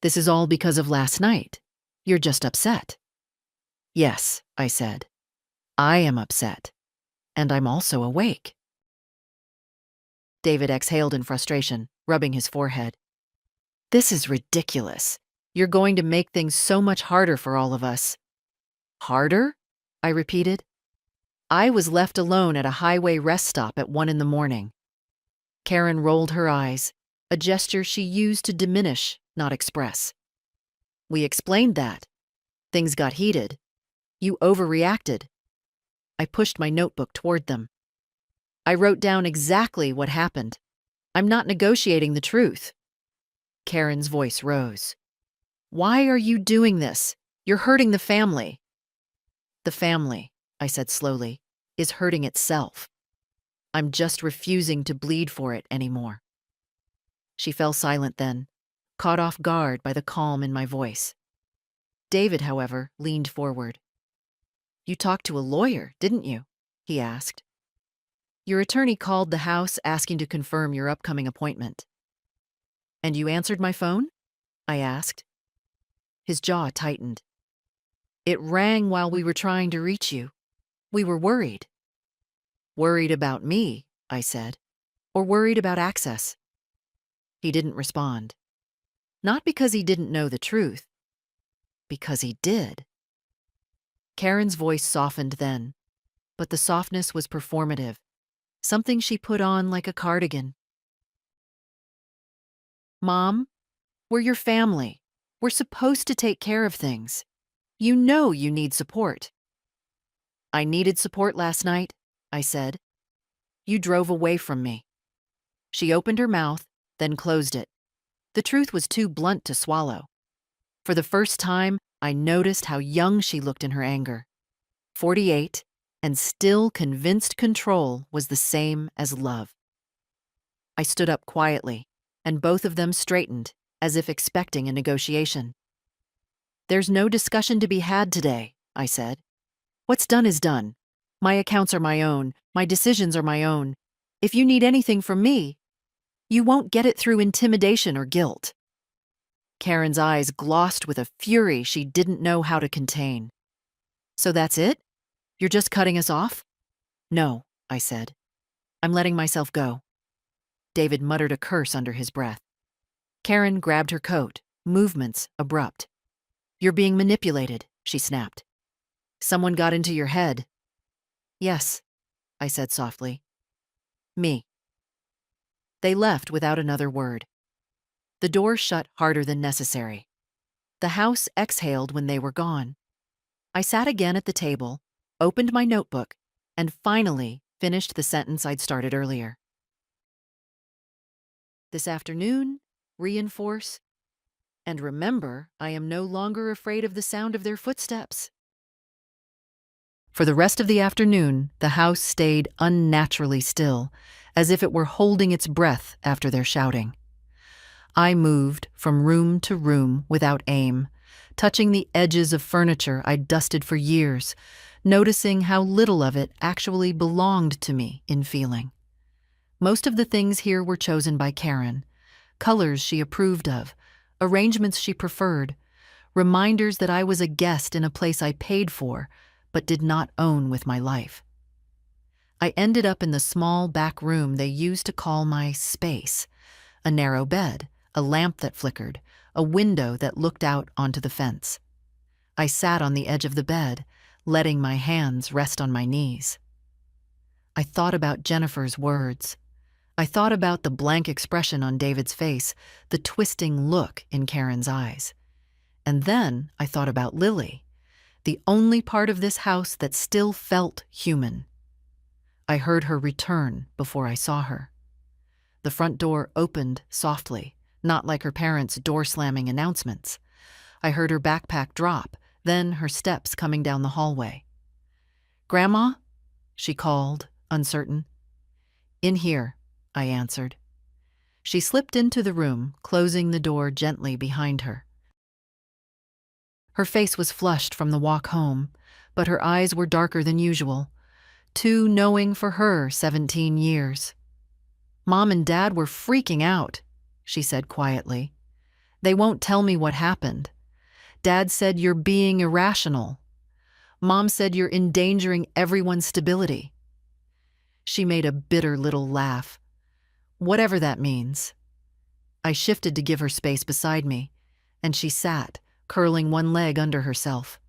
This is all because of last night. You're just upset. Yes, I said. I am upset. And I'm also awake. David exhaled in frustration, rubbing his forehead. This is ridiculous. You're going to make things so much harder for all of us. Harder? I repeated. I was left alone at a highway rest stop at 1 a.m. Karen rolled her eyes, a gesture she used to diminish, not express. We explained that. Things got heated. You overreacted. I pushed my notebook toward them. I wrote down exactly what happened. I'm not negotiating the truth. Karen's voice rose. Why are you doing this? You're hurting the family. The family, I said slowly, is hurting itself. I'm just refusing to bleed for it anymore. She fell silent then, caught off guard by the calm in my voice. David, however, leaned forward. You talked to a lawyer, didn't you? He asked. Your attorney called the house asking to confirm your upcoming appointment. And you answered my phone? I asked. His jaw tightened. It rang while we were trying to reach you. We were worried. Worried about me, I said, or worried about access? He didn't respond. Not because he didn't know the truth, because he did. Karen's voice softened then, but the softness was performative, something she put on like a cardigan. Mom, we're your family. We're supposed to take care of things. You know you need support. I needed support last night, I said. You drove away from me. She opened her mouth, then closed it. The truth was too blunt to swallow. For the first time, I noticed how young she looked in her anger. 48, and still convinced control was the same as love. I stood up quietly, and both of them straightened, as if expecting a negotiation. There's no discussion to be had today, I said. What's done is done. My accounts are my own. My decisions are my own. If you need anything from me, you won't get it through intimidation or guilt. Karen's eyes glossed with a fury she didn't know how to contain. So that's it? You're just cutting us off? No, I said. I'm letting myself go. David muttered a curse under his breath. Karen grabbed her coat, movements abrupt. You're being manipulated, she snapped. Someone got into your head. Yes, I said softly. Me. They left without another word. The door shut harder than necessary. The house exhaled when they were gone. I sat again at the table, opened my notebook, and finally finished the sentence I'd started earlier. This afternoon, reinforce, and remember, I am no longer afraid of the sound of their footsteps. For the rest of the afternoon, the house stayed unnaturally still, as if it were holding its breath after their shouting. I moved from room to room without aim, touching the edges of furniture I'd dusted for years, noticing how little of it actually belonged to me in feeling. Most of the things here were chosen by Karen, colors she approved of, arrangements she preferred, reminders that I was a guest in a place I paid for, but did not own with my life. I ended up in the small back room they used to call my space, a narrow bed, a lamp that flickered, a window that looked out onto the fence. I sat on the edge of the bed, letting my hands rest on my knees. I thought about Jennifer's words. I thought about the blank expression on David's face, the twisting look in Karen's eyes. And then I thought about Lily, the only part of this house that still felt human. I heard her return before I saw her. The front door opened softly, not like her parents' door-slamming announcements. I heard her backpack drop, then her steps coming down the hallway. "Grandma?" she called, uncertain. "In here," I answered. She slipped into the room, closing the door gently behind her. Her face was flushed from the walk home, but her eyes were darker than usual, too knowing for her 17 years. "Mom and Dad were freaking out," she said quietly. "They won't tell me what happened. Dad said you're being irrational. Mom said you're endangering everyone's stability." She made a bitter little laugh. "Whatever that means." I shifted to give her space beside me, and she sat, curling one leg under herself.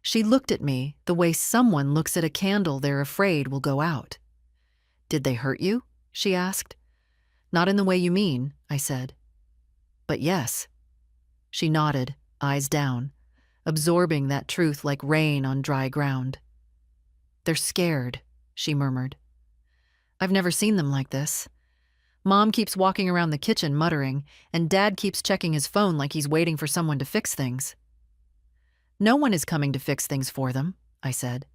She looked at me the way someone looks at a candle they're afraid will go out. "Did they hurt you?" she asked. "Not in the way you mean," I said. "But yes." She nodded, eyes down, absorbing that truth like rain on dry ground. "They're scared," she murmured. "I've never seen them like this. Mom keeps walking around the kitchen muttering, and Dad keeps checking his phone like he's waiting for someone to fix things." "No one is coming to fix things for them," I said.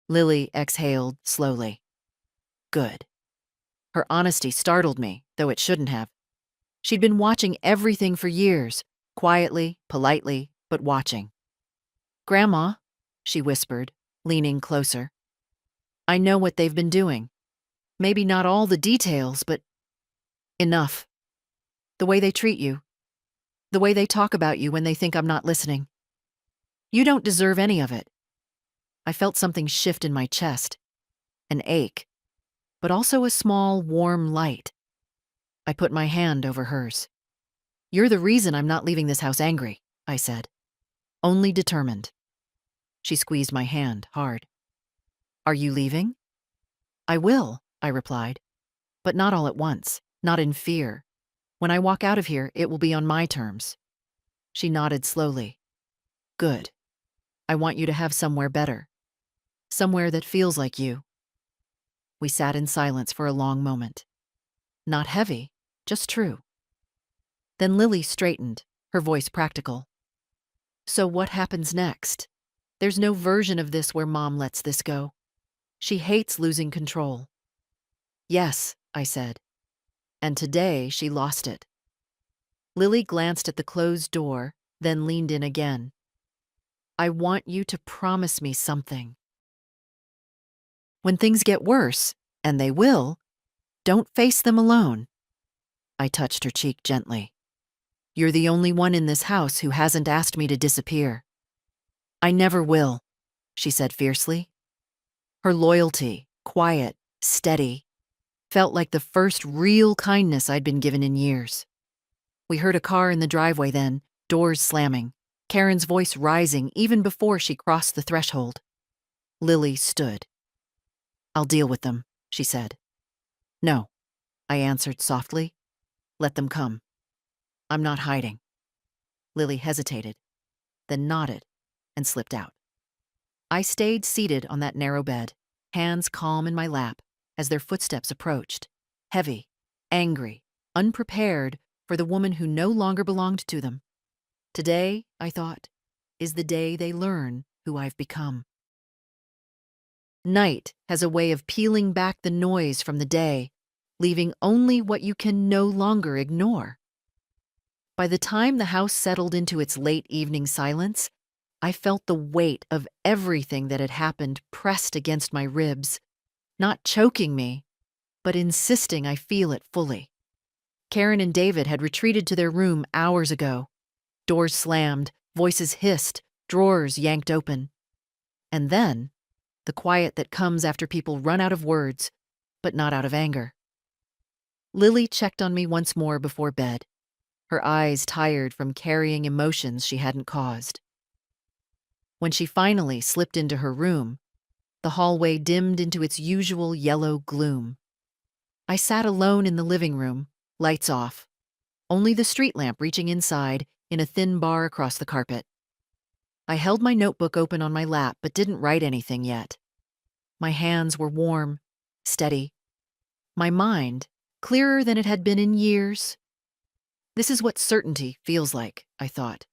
Lily exhaled slowly. Good. Her honesty startled me, though it shouldn't have. She'd been watching everything for years, quietly, politely, but watching. "Grandma," she whispered, leaning closer. "I know what they've been doing. Maybe not all the details, but enough. The way they treat you. The way they talk about you when they think I'm not listening. You don't deserve any of it." I felt something shift in my chest, an ache, but also a small, warm light. I put my hand over hers. "You're the reason I'm not leaving this house angry," I said. "Only determined." She squeezed my hand hard. "Are you leaving?" "I will," I replied, "but not all at once, not in fear. When I walk out of here, it will be on my terms." She nodded slowly. "Good. I want you to have somewhere better. Somewhere that feels like you." We sat in silence for a long moment. Not heavy, just true. Then Lily straightened, her voice practical. "So what happens next? There's no version of this where Mom lets this go. She hates losing control." "Yes," I said. And today she lost it. Lily glanced at the closed door, then leaned in again. "I want you to promise me something. When things get worse, and they will, don't face them alone." I touched her cheek gently. "You're the only one in this house who hasn't asked me to disappear." "I never will," she said fiercely. Her loyalty, quiet, steady, felt like the first real kindness I'd been given in years. We heard a car in the driveway then, doors slamming, Karen's voice rising even before she crossed the threshold. Lily stood. "I'll deal with them," she said. "No," I answered softly. "Let them come. I'm not hiding." Lily hesitated, then nodded and slipped out. I stayed seated on that narrow bed, hands calm in my lap, as their footsteps approached, heavy, angry, unprepared for the woman who no longer belonged to them. Today, I thought, is the day they learn who I've become. Night has a way of peeling back the noise from the day, leaving only what you can no longer ignore. By the time the house settled into its late evening silence, I felt the weight of everything that had happened pressed against my ribs, not choking me, but insisting I feel it fully. Karen and David had retreated to their room hours ago. Doors slammed, voices hissed, drawers yanked open. And then, the quiet that comes after people run out of words, but not out of anger. Lily checked on me once more before bed, her eyes tired from carrying emotions she hadn't caused. When she finally slipped into her room, the hallway dimmed into its usual yellow gloom. I sat alone in the living room, lights off, only the street lamp reaching inside in a thin bar across the carpet. I held my notebook open on my lap but didn't write anything yet. My hands were warm, steady. My mind, clearer than it had been in years. This is what certainty feels like, I thought.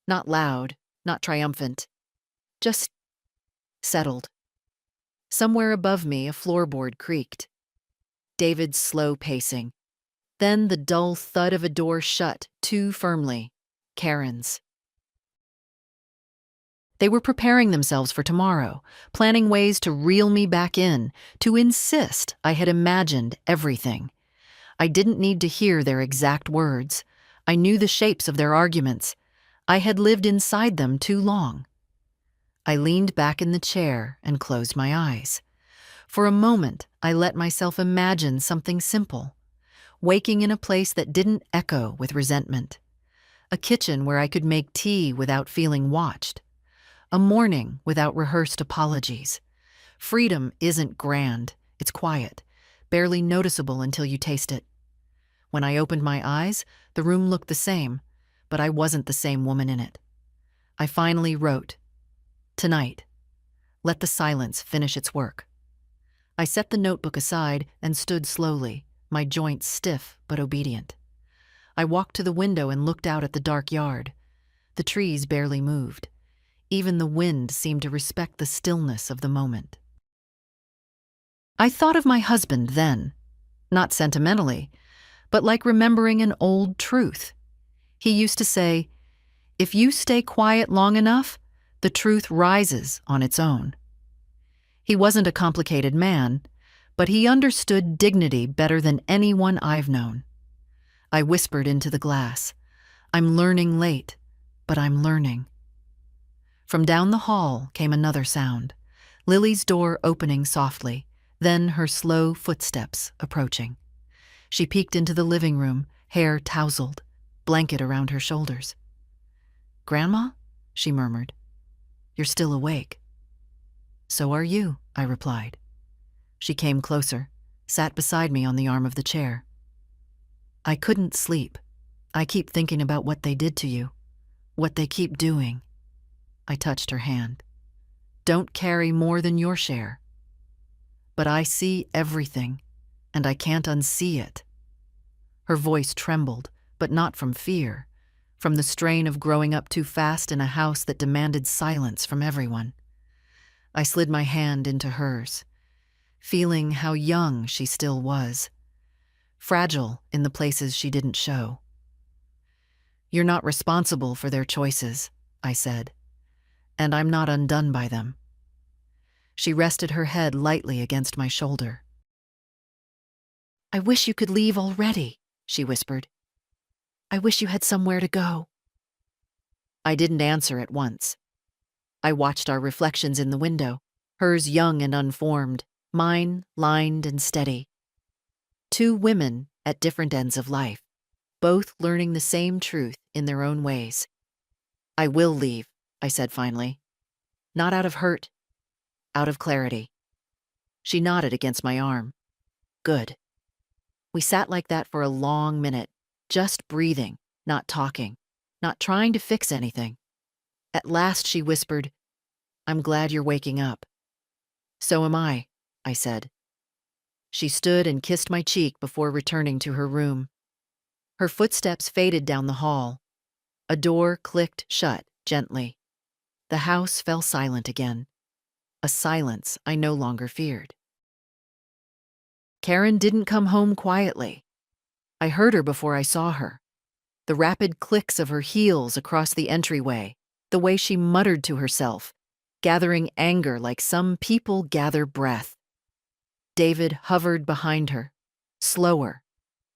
Not loud, not triumphant, just settled. Somewhere above me, a floorboard creaked. David's slow pacing. Then the dull thud of a door shut too firmly. Karen's. They were preparing themselves for tomorrow, planning ways to reel me back in, to insist I had imagined everything. I didn't need to hear their exact words. I knew the shapes of their arguments. I had lived inside them too long. I leaned back in the chair and closed my eyes. For a moment, I let myself imagine something simple. Waking in a place that didn't echo with resentment. A kitchen where I could make tea without feeling watched. A morning without rehearsed apologies. Freedom isn't grand, it's quiet, barely noticeable until you taste it. When I opened my eyes, the room looked the same, but I wasn't the same woman in it. I finally wrote, "Tonight, let the silence finish its work." I set the notebook aside and stood slowly, my joints stiff but obedient. I walked to the window and looked out at the dark yard. The trees barely moved. Even the wind seemed to respect the stillness of the moment. I thought of my husband then, not sentimentally, but like remembering an old truth. He used to say, "If you stay quiet long enough, the truth rises on its own." He wasn't a complicated man, but he understood dignity better than anyone I've known. I whispered into the glass, "I'm learning late, but I'm learning." From down the hall came another sound, Lily's door opening softly, then her slow footsteps approaching. She peeked into the living room, hair tousled, blanket around her shoulders. "Grandma?" she murmured. "You're still awake." "So are you," I replied. She came closer, sat beside me on the arm of the chair. "I couldn't sleep. I keep thinking about what they did to you, what they keep doing." I touched her hand. "Don't carry more than your share." "But I see everything, and I can't unsee it." Her voice trembled, but not from fear, from the strain of growing up too fast in a house that demanded silence from everyone. I slid my hand into hers, feeling how young she still was, fragile in the places she didn't show. "You're not responsible for their choices," I said, "and I'm not undone by them." She rested her head lightly against my shoulder. "I wish you could leave already," she whispered. "I wish you had somewhere to go." I didn't answer at once. I watched our reflections in the window, hers young and unformed, mine lined and steady. Two women at different ends of life, both learning the same truth in their own ways. "I will leave," I said finally. "Not out of hurt, out of clarity." She nodded against my arm. "Good." We sat like that for a long minute, just breathing, not talking, not trying to fix anything. At last she whispered, "I'm glad you're waking up." "So am I," I said. She stood and kissed my cheek before returning to her room. Her footsteps faded down the hall. A door clicked shut gently. The house fell silent again, a silence I no longer feared. Karen didn't come home quietly. I heard her before I saw her. The rapid clicks of her heels across the entryway, the way she muttered to herself, gathering anger like some people gather breath. David hovered behind her, slower,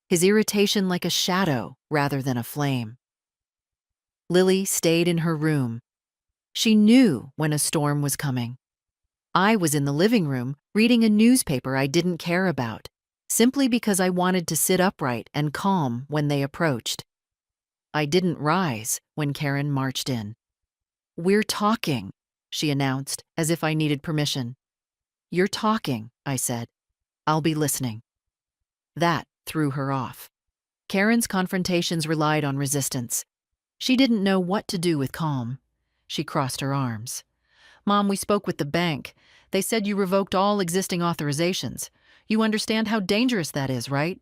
his irritation like a shadow rather than a flame. Lily stayed in her room. She knew when a storm was coming. I was in the living room reading a newspaper I didn't care about, simply because I wanted to sit upright and calm when they approached. I didn't rise when Karen marched in. "We're talking," she announced, as if I needed permission. "You're talking," I said. "I'll be listening." That threw her off. Karen's confrontations relied on resistance. She didn't know what to do with calm. She crossed her arms. "Mom, we spoke with the bank. They said you revoked all existing authorizations. You understand how dangerous that is, right?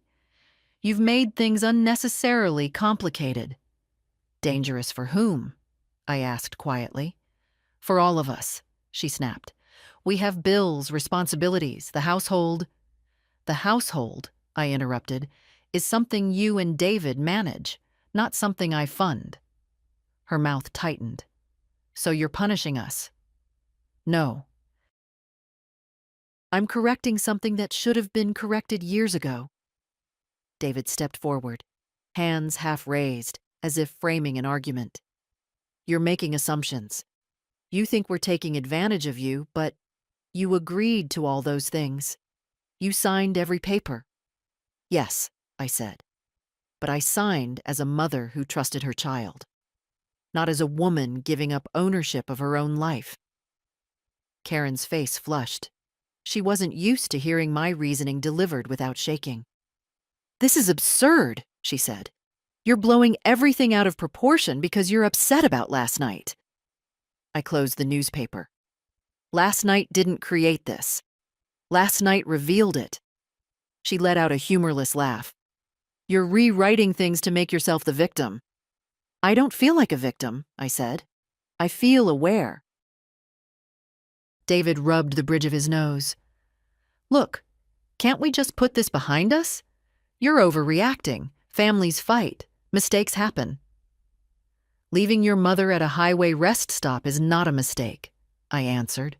You've made things unnecessarily complicated." "Dangerous for whom?" I asked quietly. "For all of us," she snapped. "We have bills, responsibilities, the household." "The household," I interrupted, "is something you and David manage, not something I fund." Her mouth tightened. "So you're punishing us?" "No. I'm correcting something that should have been corrected years ago." David stepped forward, hands half raised, as if framing an argument. "You're making assumptions. You think we're taking advantage of you, but you agreed to all those things. You signed every paper." "Yes," I said, "but I signed as a mother who trusted her child, not as a woman giving up ownership of her own life." Karen's face flushed. She wasn't used to hearing my reasoning delivered without shaking. "This is absurd," she said. "You're blowing everything out of proportion because you're upset about last night." I closed the newspaper. "Last night didn't create this. Last night revealed it." She let out a humorless laugh. "You're rewriting things to make yourself the victim." "I don't feel like a victim," I said. "I feel aware." David rubbed the bridge of his nose. "Look, can't we just put this behind us? You're overreacting. Families fight. Mistakes happen." "Leaving your mother at a highway rest stop is not a mistake," I answered.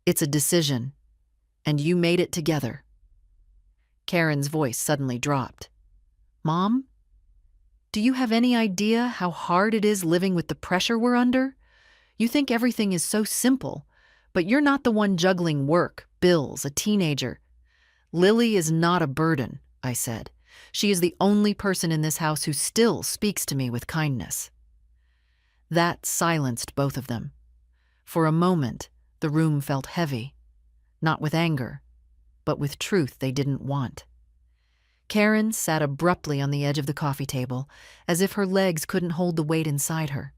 "It's a decision, and you made it together." Karen's voice suddenly dropped. "Mom, do you have any idea how hard it is living with the pressure we're under? You think everything is so simple, but you're not the one juggling work, bills, a teenager." "Lily is not a burden," I said. "She is the only person in this house who still speaks to me with kindness." That silenced both of them. For a moment, the room felt heavy, not with anger, but with truth they didn't want. Karen sat abruptly on the edge of the coffee table, as if her legs couldn't hold the weight inside her.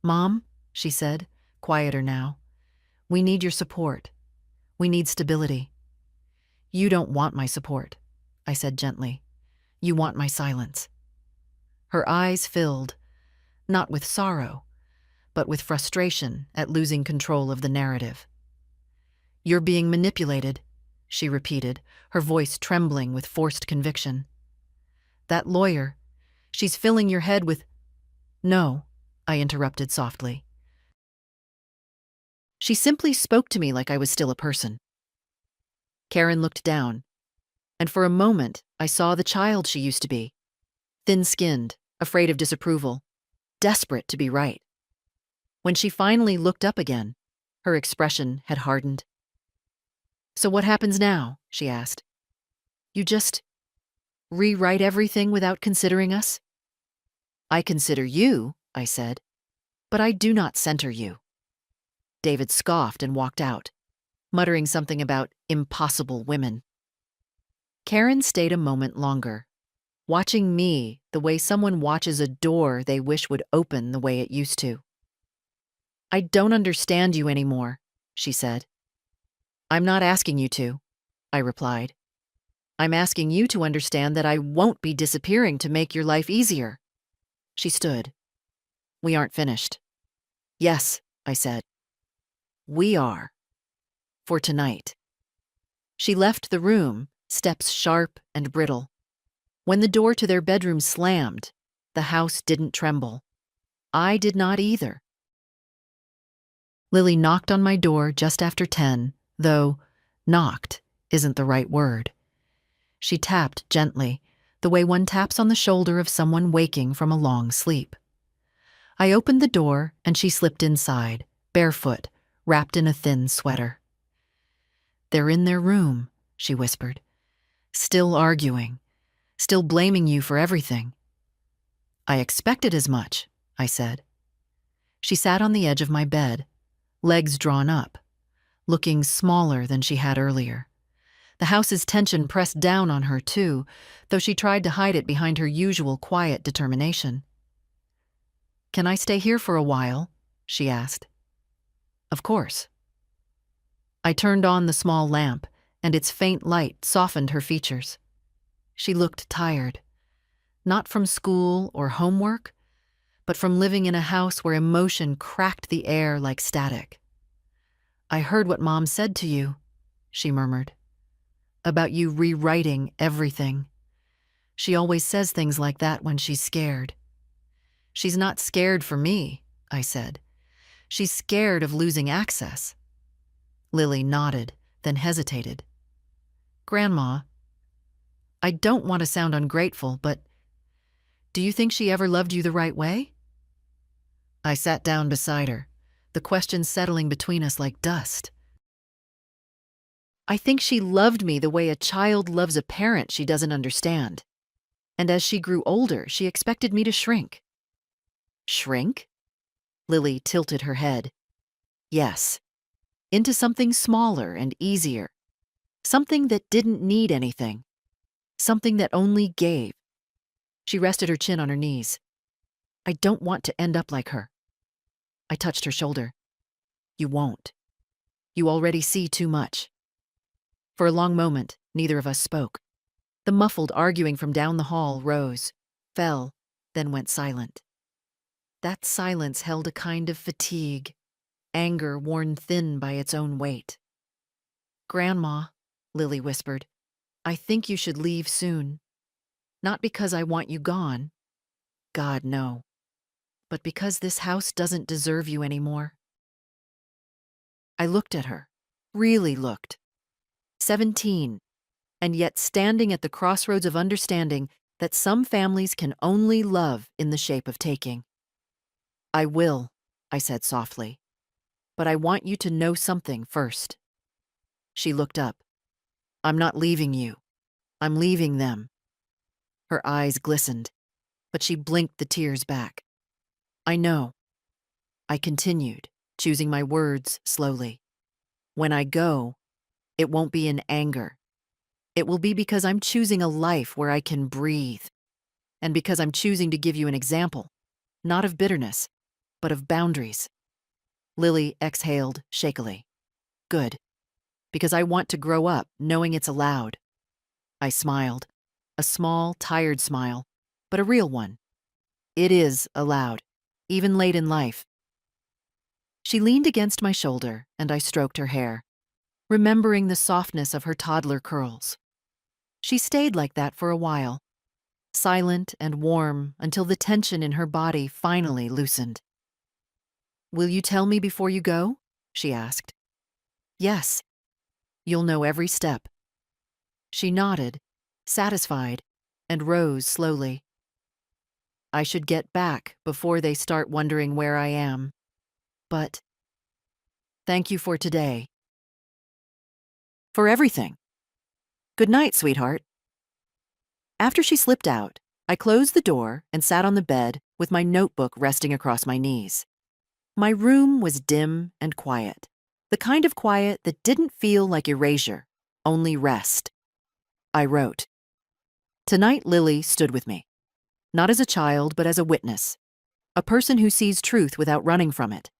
"Mom," she said, quieter now, "we need your support. We need stability." "You don't want my support," I said gently. "You want my silence." Her eyes filled, not with sorrow, but with frustration at losing control of the narrative. "You're being manipulated," she repeated, her voice trembling with forced conviction. "That lawyer, she's filling your head with—" "No," I interrupted softly. "She simply spoke to me like I was still a person." Karen looked down, and for a moment I saw the child she used to be. Thin-skinned, afraid of disapproval, desperate to be right. When she finally looked up again, her expression had hardened. "So what happens now?" she asked. "You just rewrite everything without considering us?" "I consider you," I said, "but I do not center you." David scoffed and walked out, muttering something about impossible women. Karen stayed a moment longer, watching me the way someone watches a door they wish would open the way it used to. "I don't understand you anymore," she said. "I'm not asking you to," I replied. "I'm asking you to understand that I won't be disappearing to make your life easier." She stood. "We aren't finished." "Yes," I said. "We are. For tonight." She left the room, steps sharp and brittle. When the door to their bedroom slammed, the house didn't tremble. I did not either. Lily knocked on my door just after 10, though knocked isn't the right word. She tapped gently, the way one taps on the shoulder of someone waking from a long sleep. I opened the door and she slipped inside, barefoot, wrapped in a thin sweater. "They're in their room," she whispered. "Still arguing, still blaming you for everything." "I expected as much," I said. She sat on the edge of my bed, legs drawn up, looking smaller than she had earlier. The house's tension pressed down on her, too, though she tried to hide it behind her usual quiet determination. "Can I stay here for a while?" she asked. "Of course." I turned on the small lamp, and its faint light softened her features. She looked tired, not from school or homework, but from living in a house where emotion cracked the air like static. "I heard what Mom said to you," she murmured, "about you rewriting everything. She always says things like that when she's scared." "She's not scared for me," I said. "She's scared of losing access." Lily nodded, then hesitated. "Grandma, I don't want to sound ungrateful, but do you think she ever loved you the right way?" I sat down beside her, the question settling between us like dust. "I think she loved me the way a child loves a parent she doesn't understand. And as she grew older, she expected me to shrink." "Shrink?" Lily tilted her head. "Yes, into something smaller and easier. Something that didn't need anything. Something that only gave." She rested her chin on her knees. "I don't want to end up like her." I touched her shoulder. "You won't. You already see too much." For a long moment, neither of us spoke. The muffled arguing from down the hall rose, fell, then went silent. That silence held a kind of fatigue, anger worn thin by its own weight. "Grandma," Lily whispered, "I think you should leave soon. Not because I want you gone. God, no. But because this house doesn't deserve you anymore." I looked at her, really looked. 17, and yet standing at the crossroads of understanding that some families can only love in the shape of taking. "I will," I said softly, "but I want you to know something first." She looked up. "I'm not leaving you. I'm leaving them." Her eyes glistened, but she blinked the tears back. "I know." I continued, choosing my words slowly. "When I go, it won't be in anger. It will be because I'm choosing a life where I can breathe, and because I'm choosing to give you an example, not of bitterness, but of boundaries." Lily exhaled shakily. "Good, because I want to grow up knowing it's allowed." I smiled, a small, tired smile, but a real one. It is allowed, even late in life. She leaned against my shoulder, and I stroked her hair, remembering the softness of her toddler curls. She stayed like that for a while, silent and warm until the tension in her body finally loosened. "Will you tell me before you go?" she asked. "Yes. You'll know every step." She nodded, satisfied, and rose slowly. "I should get back before they start wondering where I am. But thank you for today. For everything. Good night, sweetheart." After she slipped out, I closed the door and sat on the bed with my notebook resting across my knees. My room was dim and quiet, the kind of quiet that didn't feel like erasure, only rest. I wrote, "Tonight Lily stood with me, not as a child but as a witness, a person who sees truth without running from it.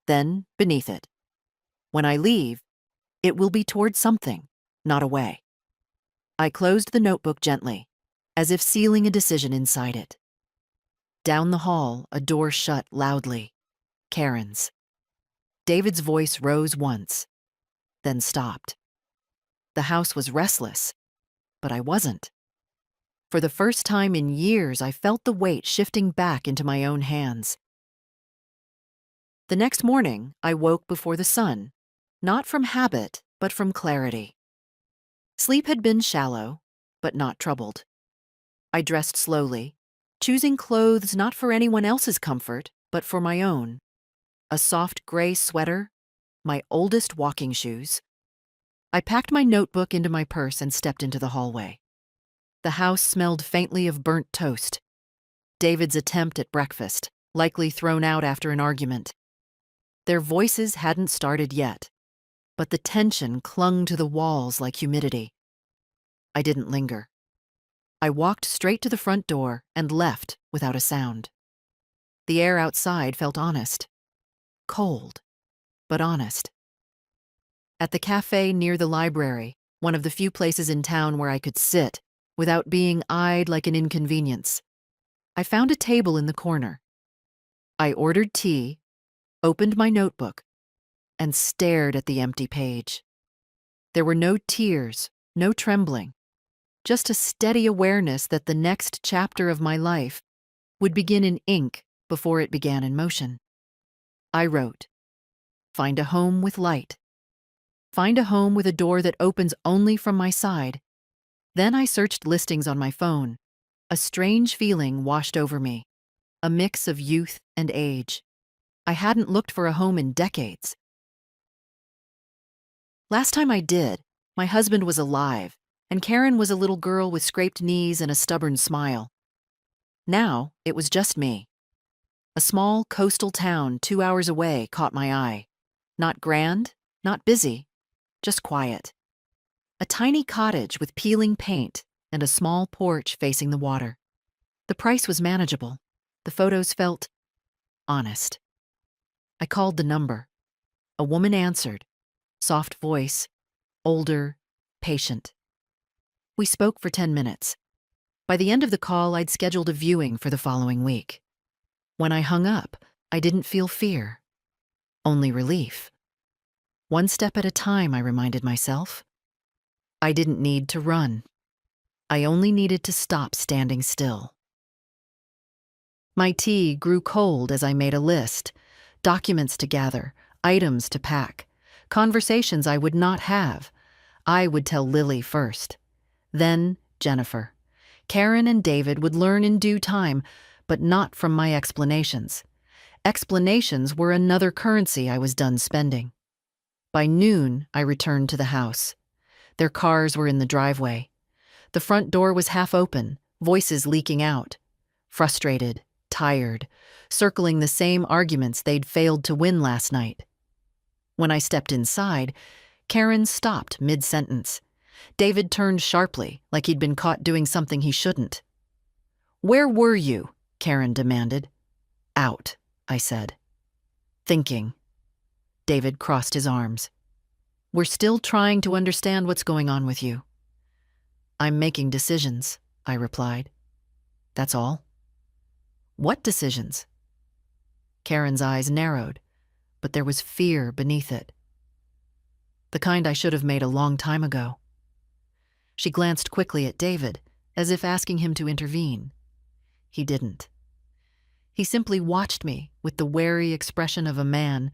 Then, beneath it, when I leave, it will be toward something, not away." I closed the notebook gently, as if sealing a decision inside it. Down the hall, a door shut loudly. Karen's. David's voice rose once, then stopped. The house was restless, but I wasn't. For the first time in years, I felt the weight shifting back into my own hands. The next morning, I woke before the sun, not from habit, but from clarity. Sleep had been shallow, but not troubled. I dressed slowly, choosing clothes not for anyone else's comfort, but for my own. A soft gray sweater, my oldest walking shoes. I packed my notebook into my purse and stepped into the hallway. The house smelled faintly of burnt toast. David's attempt at breakfast, likely thrown out after an argument. Their voices hadn't started yet, but the tension clung to the walls like humidity. I didn't linger. I walked straight to the front door and left without a sound. The air outside felt honest. Cold, but honest. At the cafe near the library, one of the few places in town where I could sit, without being eyed like an inconvenience. I found a table in the corner. I ordered tea, opened my notebook, and stared at the empty page. There were no tears, no trembling, just a steady awareness that the next chapter of my life would begin in ink before it began in motion. I wrote, "Find a home with light. Find a home with a door that opens only from my side." Then I searched listings on my phone. A strange feeling washed over me, a mix of youth and age. I hadn't looked for a home in decades. Last time I did, my husband was alive, and Karen was a little girl with scraped knees and a stubborn smile. Now, it was just me. A small coastal town 2 hours away caught my eye. Not grand, not busy, just quiet. A tiny cottage with peeling paint and a small porch facing the water. The price was manageable. The photos felt honest. I called the number. A woman answered, soft voice, older, patient. We spoke for 10 minutes. By the end of the call, I'd scheduled a viewing for the following week. When I hung up, I didn't feel fear, only relief. One step at a time, I reminded myself. I didn't need to run. I only needed to stop standing still. My tea grew cold as I made a list, documents to gather, items to pack, conversations I would not have. I would tell Lily first, then Jennifer. Karen and David would learn in due time, but not from my explanations. Explanations were another currency I was done spending. By noon, I returned to the house. Their cars were in the driveway. The front door was half open, voices leaking out. Frustrated, tired, circling the same arguments they'd failed to win last night. When I stepped inside, Karen stopped mid-sentence. David turned sharply, like he'd been caught doing something he shouldn't. "Where were you?" Karen demanded. "Out," I said. "Thinking." David crossed his arms. "We're still trying to understand what's going on with you." "I'm making decisions," I replied. "That's all?" "What decisions?" Karen's eyes narrowed, but there was fear beneath it. "The kind I should have made a long time ago." She glanced quickly at David, as if asking him to intervene. He didn't. He simply watched me with the wary expression of a man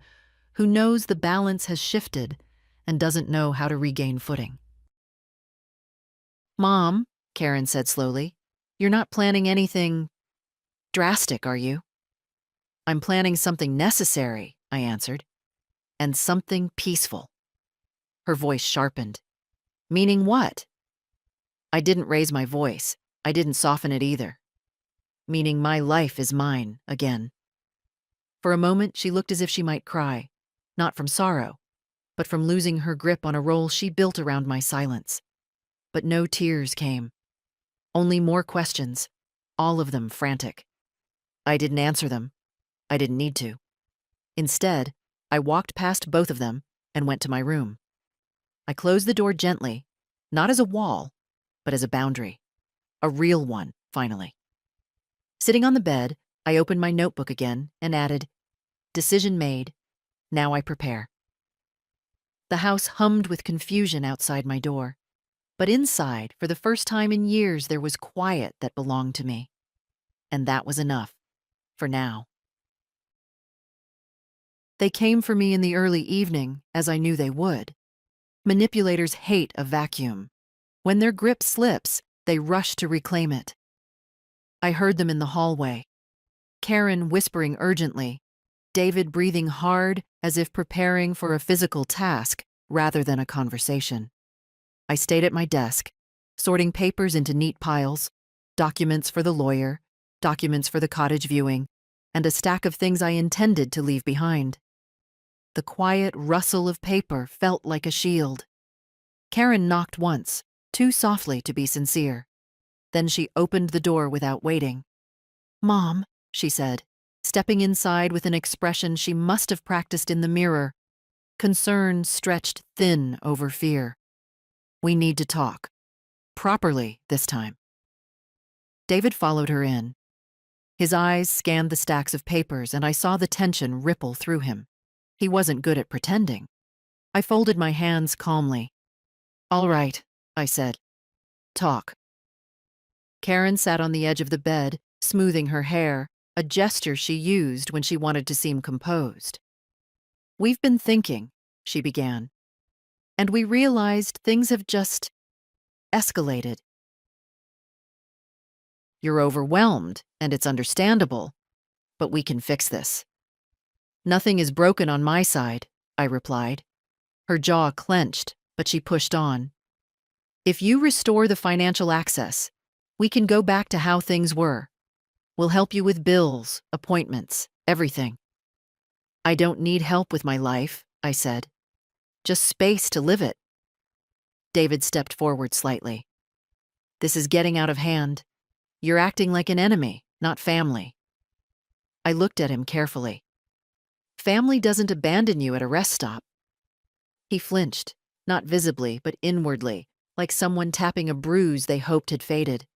who knows the balance has shifted and doesn't know how to regain footing. "Mom," Karen said slowly, "you're not planning anything drastic, are you?" "I'm planning something necessary," I answered, "and something peaceful." Her voice sharpened. "Meaning what?" I didn't raise my voice. I didn't soften it either. "Meaning my life is mine again." For a moment, she looked as if she might cry, not from sorrow, but from losing her grip on a role she built around my silence. But no tears came. Only more questions, all of them frantic. I didn't answer them. I didn't need to. Instead, I walked past both of them and went to my room. I closed the door gently, not as a wall, but as a boundary. A real one, finally. Sitting on the bed, I opened my notebook again and added, "Decision made. Now I prepare." The house hummed with confusion outside my door. But inside, for the first time in years, there was quiet that belonged to me. And that was enough. For now. They came for me in the early evening, as I knew they would. Manipulators hate a vacuum. When their grip slips, they rush to reclaim it. I heard them in the hallway. Karen whispering urgently, David breathing hard as if preparing for a physical task rather than a conversation. I stayed at my desk, sorting papers into neat piles, documents for the lawyer, documents for the cottage viewing, and a stack of things I intended to leave behind. The quiet rustle of paper felt like a shield. Karen knocked once, too softly to be sincere. Then she opened the door without waiting. "Mom," she said, stepping inside with an expression she must have practiced in the mirror. Concern stretched thin over fear. "We need to talk." Properly this time. David followed her in. His eyes scanned the stacks of papers, and I saw the tension ripple through him. He wasn't good at pretending. I folded my hands calmly. "All right," I said. "Talk." Karen sat on the edge of the bed, smoothing her hair, a gesture she used when she wanted to seem composed. "We've been thinking," she began, "and we realized things have just escalated. You're overwhelmed, and it's understandable, but we can fix this." "Nothing is broken on my side," I replied. Her jaw clenched, but she pushed on. "If you restore the financial access, we can go back to how things were. We'll help you with bills, appointments, everything." "I don't need help with my life," I said. "Just space to live it." David stepped forward slightly. "This is getting out of hand. You're acting like an enemy, not family." I looked at him carefully. "Family doesn't abandon you at a rest stop." He flinched, not visibly, but inwardly, like someone tapping a bruise they hoped had faded.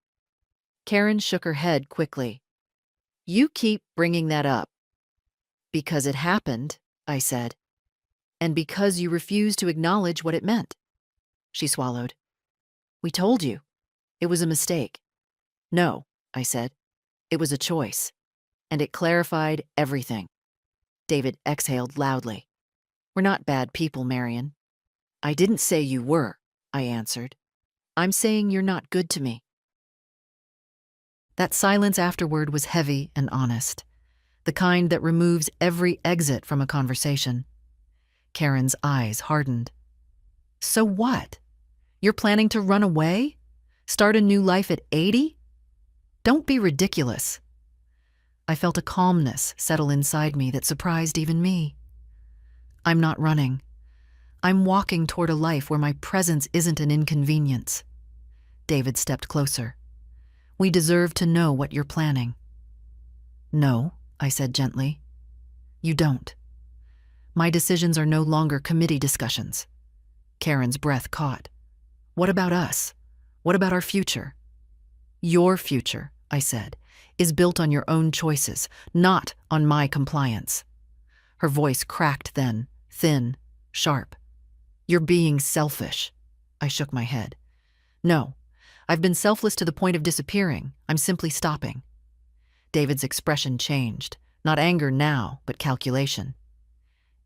Karen shook her head quickly. "You keep bringing that up." "Because it happened," I said. "And because you refuse to acknowledge what it meant." She swallowed. "We told you. It was a mistake." "No," I said. "It was a choice. And it clarified everything." David exhaled loudly. "We're not bad people, Marion." "I didn't say you were," I answered. "I'm saying you're not good to me." That silence afterward was heavy and honest, the kind that removes every exit from a conversation. Karen's eyes hardened. "So what? You're planning to run away? Start a new life at 80? Don't be ridiculous." I felt a calmness settle inside me that surprised even me. "I'm not running. I'm walking toward a life where my presence isn't an inconvenience." David stepped closer. "We deserve to know what you're planning." "No," I said gently. "You don't. My decisions are no longer committee discussions." Karen's breath caught. "What about us? What about our future?" "Your future," I said, "is built on your own choices, not on my compliance." Her voice cracked then, thin, sharp. "You're being selfish." I shook my head. "No, I've been selfless to the point of disappearing. I'm simply stopping." David's expression changed, not anger now, but calculation.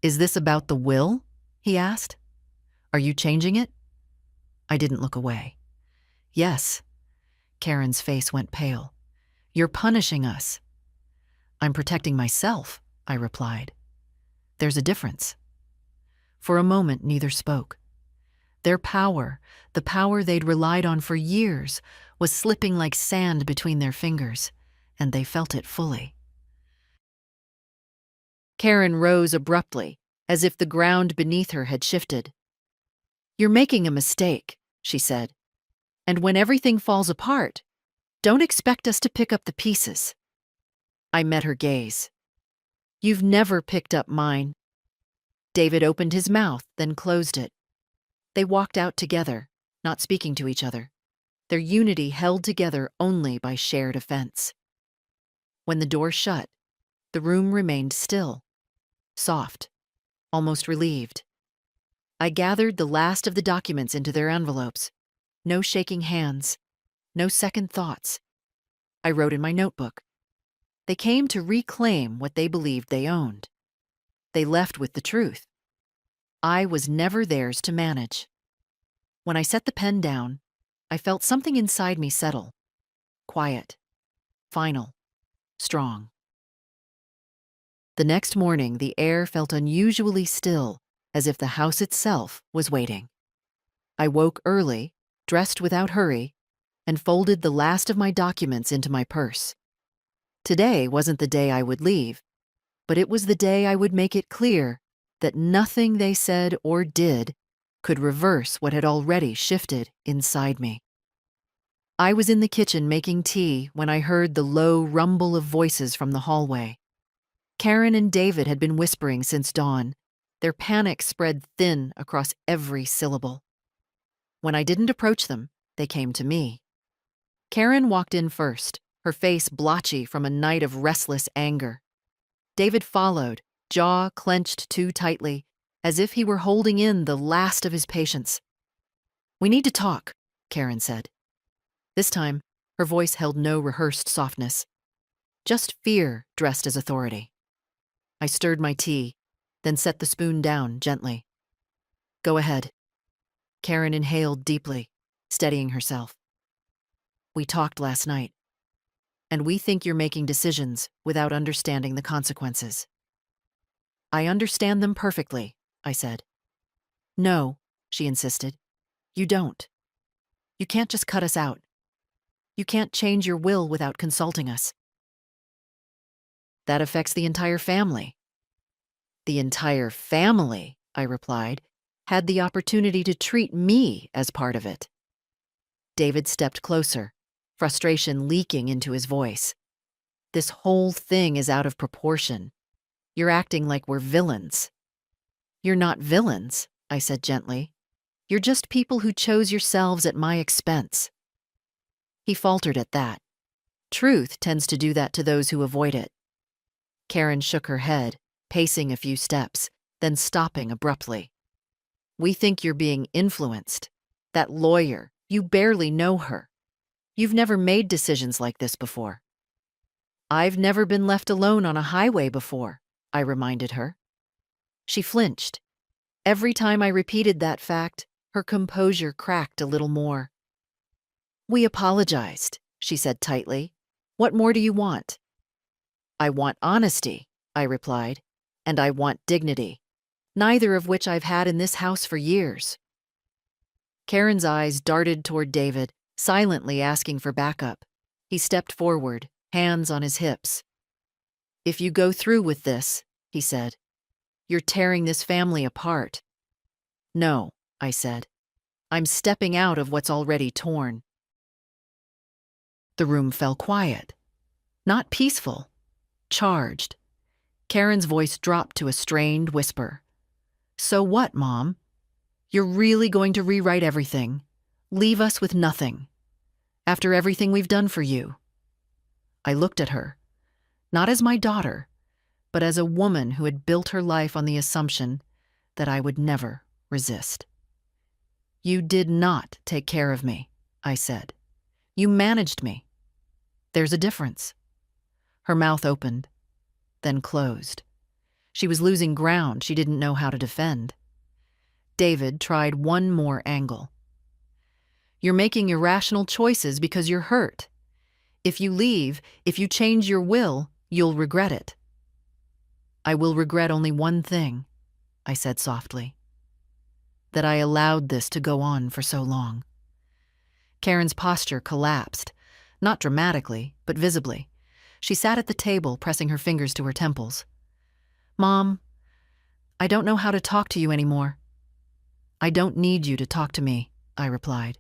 "Is this about the will?" he asked. "Are you changing it?" I didn't look away. "Yes." Karen's face went pale. "You're punishing us." "I'm protecting myself," I replied. "There's a difference." For a moment, neither spoke. Their power, the power they'd relied on for years, was slipping like sand between their fingers, and they felt it fully. Karen rose abruptly, as if the ground beneath her had shifted. "You're making a mistake," she said. "And when everything falls apart, don't expect us to pick up the pieces." I met her gaze. "You've never picked up mine." David opened his mouth, then closed it. They walked out together, not speaking to each other, their unity held together only by shared offense. When the door shut, the room remained still, soft, almost relieved. I gathered the last of the documents into their envelopes. No shaking hands, no second thoughts. I wrote in my notebook. They came to reclaim what they believed they owned. They left with the truth. I was never theirs to manage. When I set the pen down, I felt something inside me settle. Quiet, final, strong. The next morning, the air felt unusually still, as if the house itself was waiting. I woke early, dressed without hurry, and folded the last of my documents into my purse. Today wasn't the day I would leave, but it was the day I would make it clear that nothing they said or did could reverse what had already shifted inside me. I was in the kitchen making tea when I heard the low rumble of voices from the hallway. Karen and David had been whispering since dawn, their panic spread thin across every syllable. When I didn't approach them, they came to me. Karen walked in first, her face blotchy from a night of restless anger. David followed, jaw clenched too tightly, as if he were holding in the last of his patience. "We need to talk," Karen said. This time, her voice held no rehearsed softness, just fear dressed as authority. I stirred my tea, then set the spoon down gently. "Go ahead." Karen inhaled deeply, steadying herself. "We talked last night, and we think you're making decisions without understanding the consequences." "I understand them perfectly," I said. "No," she insisted. "You don't. You can't just cut us out. You can't change your will without consulting us." "That affects the entire family." "The entire family," I replied, "had the opportunity to treat me as part of it." David stepped closer, frustration leaking into his voice. "This whole thing is out of proportion. You're acting like we're villains." "You're not villains," I said gently. "You're just people who chose yourselves at my expense." He faltered at that. Truth tends to do that to those who avoid it. Karen shook her head, pacing a few steps, then stopping abruptly. "We think you're being influenced. That lawyer, you barely know her. You've never made decisions like this before." "I've never been left alone on a highway before," I reminded her. She flinched. Every time I repeated that fact, her composure cracked a little more. "We apologized," she said tightly. "What more do you want?" "I want honesty," I replied, "and I want dignity, neither of which I've had in this house for years." Karen's eyes darted toward David, silently asking for backup. He stepped forward, hands on his hips. "If you go through with this," he said, "you're tearing this family apart." "No," I said. "I'm stepping out of what's already torn." The room fell quiet. Not peaceful, charged. Karen's voice dropped to a strained whisper. "So what, Mom? You're really going to rewrite everything? Leave us with nothing? After everything we've done for you?" I looked at her, not as my daughter, but as a woman who had built her life on the assumption that I would never resist. "You did not take care of me," I said. "You managed me. There's a difference." Her mouth opened, then closed. She was losing ground she didn't know how to defend. David tried one more angle. "You're making irrational choices because you're hurt. If you leave, if you change your will, you'll regret it." "I will regret only one thing," I said softly. "That I allowed this to go on for so long." Karen's posture collapsed, not dramatically, but visibly. She sat at the table, pressing her fingers to her temples. "Mom, I don't know how to talk to you anymore." "I don't need you to talk to me," I replied.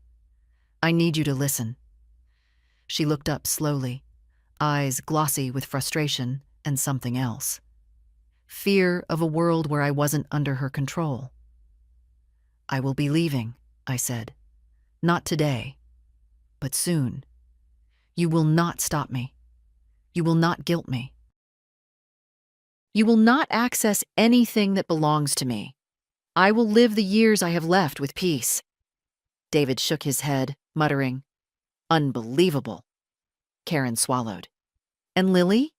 "I need you to listen." She looked up slowly, eyes glossy with frustration and something else. Fear of a world where I wasn't under her control. "I will be leaving," I said. "Not today, but soon. You will not stop me. You will not guilt me. You will not access anything that belongs to me. I will live the years I have left with peace." David shook his head, muttering, "Unbelievable." Karen swallowed. "And Lily?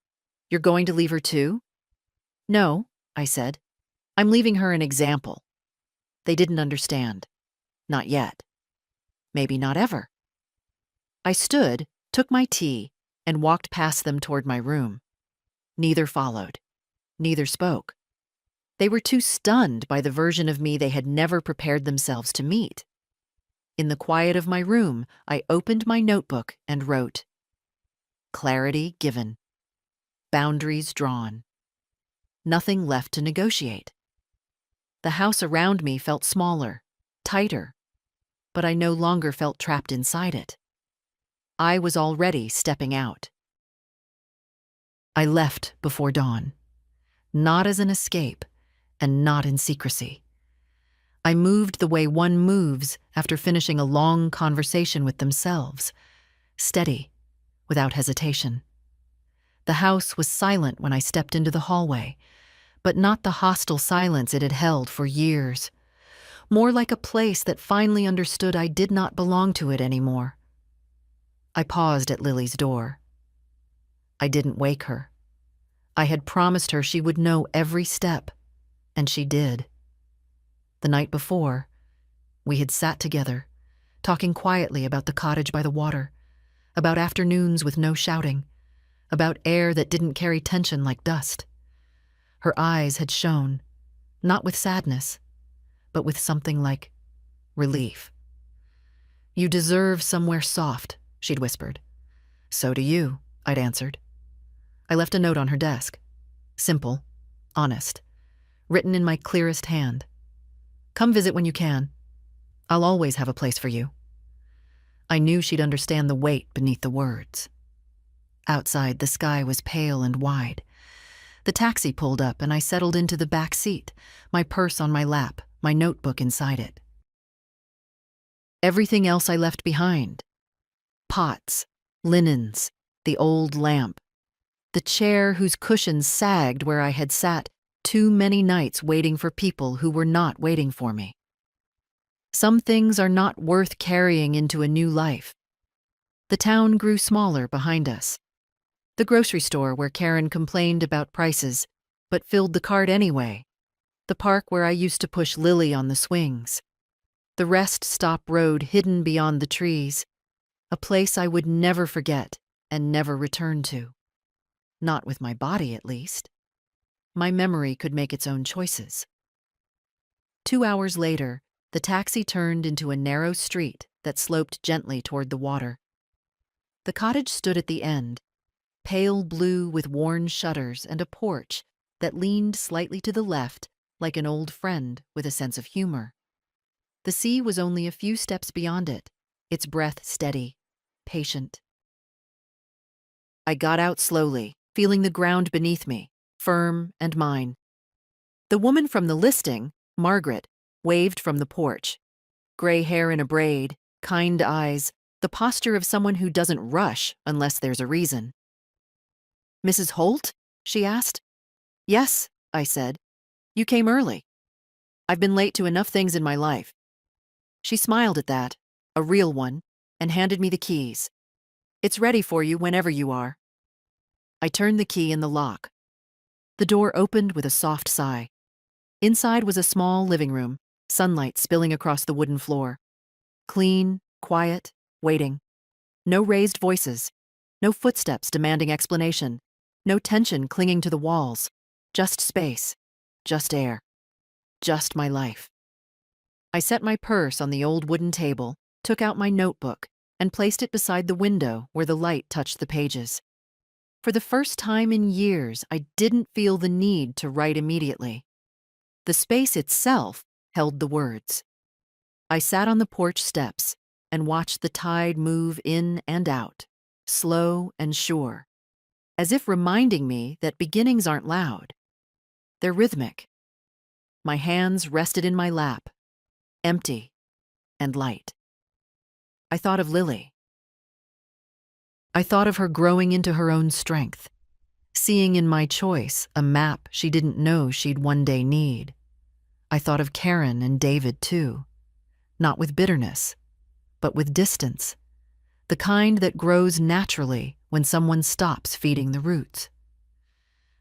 You're going to leave her too?" "No," I said. "I'm leaving her an example." They didn't understand. Not yet. Maybe not ever. I stood, took my tea, and walked past them toward my room. Neither followed. Neither spoke. They were too stunned by the version of me they had never prepared themselves to meet. In the quiet of my room, I opened my notebook and wrote, "Clarity given. Boundaries drawn. Nothing left to negotiate." The house around me felt smaller, tighter, but I no longer felt trapped inside it. I was already stepping out. I left before dawn, not as an escape, and not in secrecy. I moved the way one moves after finishing a long conversation with themselves, steady, without hesitation. The house was silent when I stepped into the hallway, but not the hostile silence it had held for years. More like a place that finally understood I did not belong to it anymore. I paused at Lily's door. I didn't wake her. I had promised her she would know every step, and she did. The night before, we had sat together, talking quietly about the cottage by the water, about afternoons with no shouting, about air that didn't carry tension like dust. Her eyes had shone, not with sadness, but with something like relief. "You deserve somewhere soft," she'd whispered. "So do you," I'd answered. I left a note on her desk. Simple, honest, written in my clearest hand. "Come visit when you can. I'll always have a place for you." I knew she'd understand the weight beneath the words. Outside, the sky was pale and wide. The taxi pulled up and I settled into the back seat, my purse on my lap, my notebook inside it. Everything else I left behind. Pots, linens, the old lamp, the chair whose cushions sagged where I had sat too many nights waiting for people who were not waiting for me. Some things are not worth carrying into a new life. The town grew smaller behind us. The grocery store where Karen complained about prices, but filled the cart anyway. The park where I used to push Lily on the swings. The rest stop road hidden beyond the trees. A place I would never forget and never return to. Not with my body, at least. My memory could make its own choices. 2 hours later, the taxi turned into a narrow street that sloped gently toward the water. The cottage stood at the end, pale blue with worn shutters and a porch that leaned slightly to the left like an old friend with a sense of humor. The sea was only a few steps beyond it, its breath steady, patient. I got out slowly, feeling the ground beneath me, firm and mine. The woman from the listing, Margaret, waved from the porch. Gray hair in a braid, kind eyes, the posture of someone who doesn't rush unless there's a reason. "Mrs. Holt?" she asked. "Yes," I said. "You came early. I've been late to enough things in my life." She smiled at that, a real one, and handed me the keys. "It's ready for you whenever you are." I turned the key in the lock. The door opened with a soft sigh. Inside was a small living room, sunlight spilling across the wooden floor. Clean, quiet, waiting. No raised voices. No footsteps demanding explanation. No tension clinging to the walls. Just space. Just air. Just my life. I set my purse on the old wooden table, took out my notebook, and placed it beside the window where the light touched the pages. For the first time in years, I didn't feel the need to write immediately. The space itself held the words. I sat on the porch steps and watched the tide move in and out, slow and sure, as if reminding me that beginnings aren't loud. They're rhythmic. My hands rested in my lap, empty and light. I thought of Lily. I thought of her growing into her own strength, seeing in my choice a map she didn't know she'd one day need. I thought of Karen and David, too, not with bitterness, but with distance, the kind that grows naturally when someone stops feeding the roots.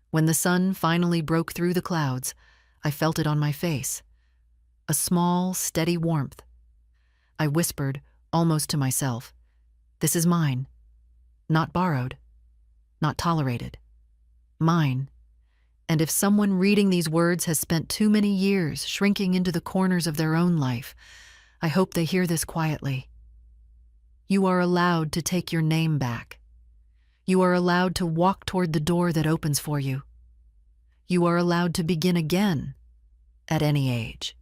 When the sun finally broke through the clouds, I felt it on my face, a small, steady warmth. I whispered, almost to myself, "This is mine, not borrowed, not tolerated, mine. And if someone reading these words has spent too many years shrinking into the corners of their own life, I hope they hear this quietly. You are allowed to take your name back. You are allowed to walk toward the door that opens for you. You are allowed to begin again at any age."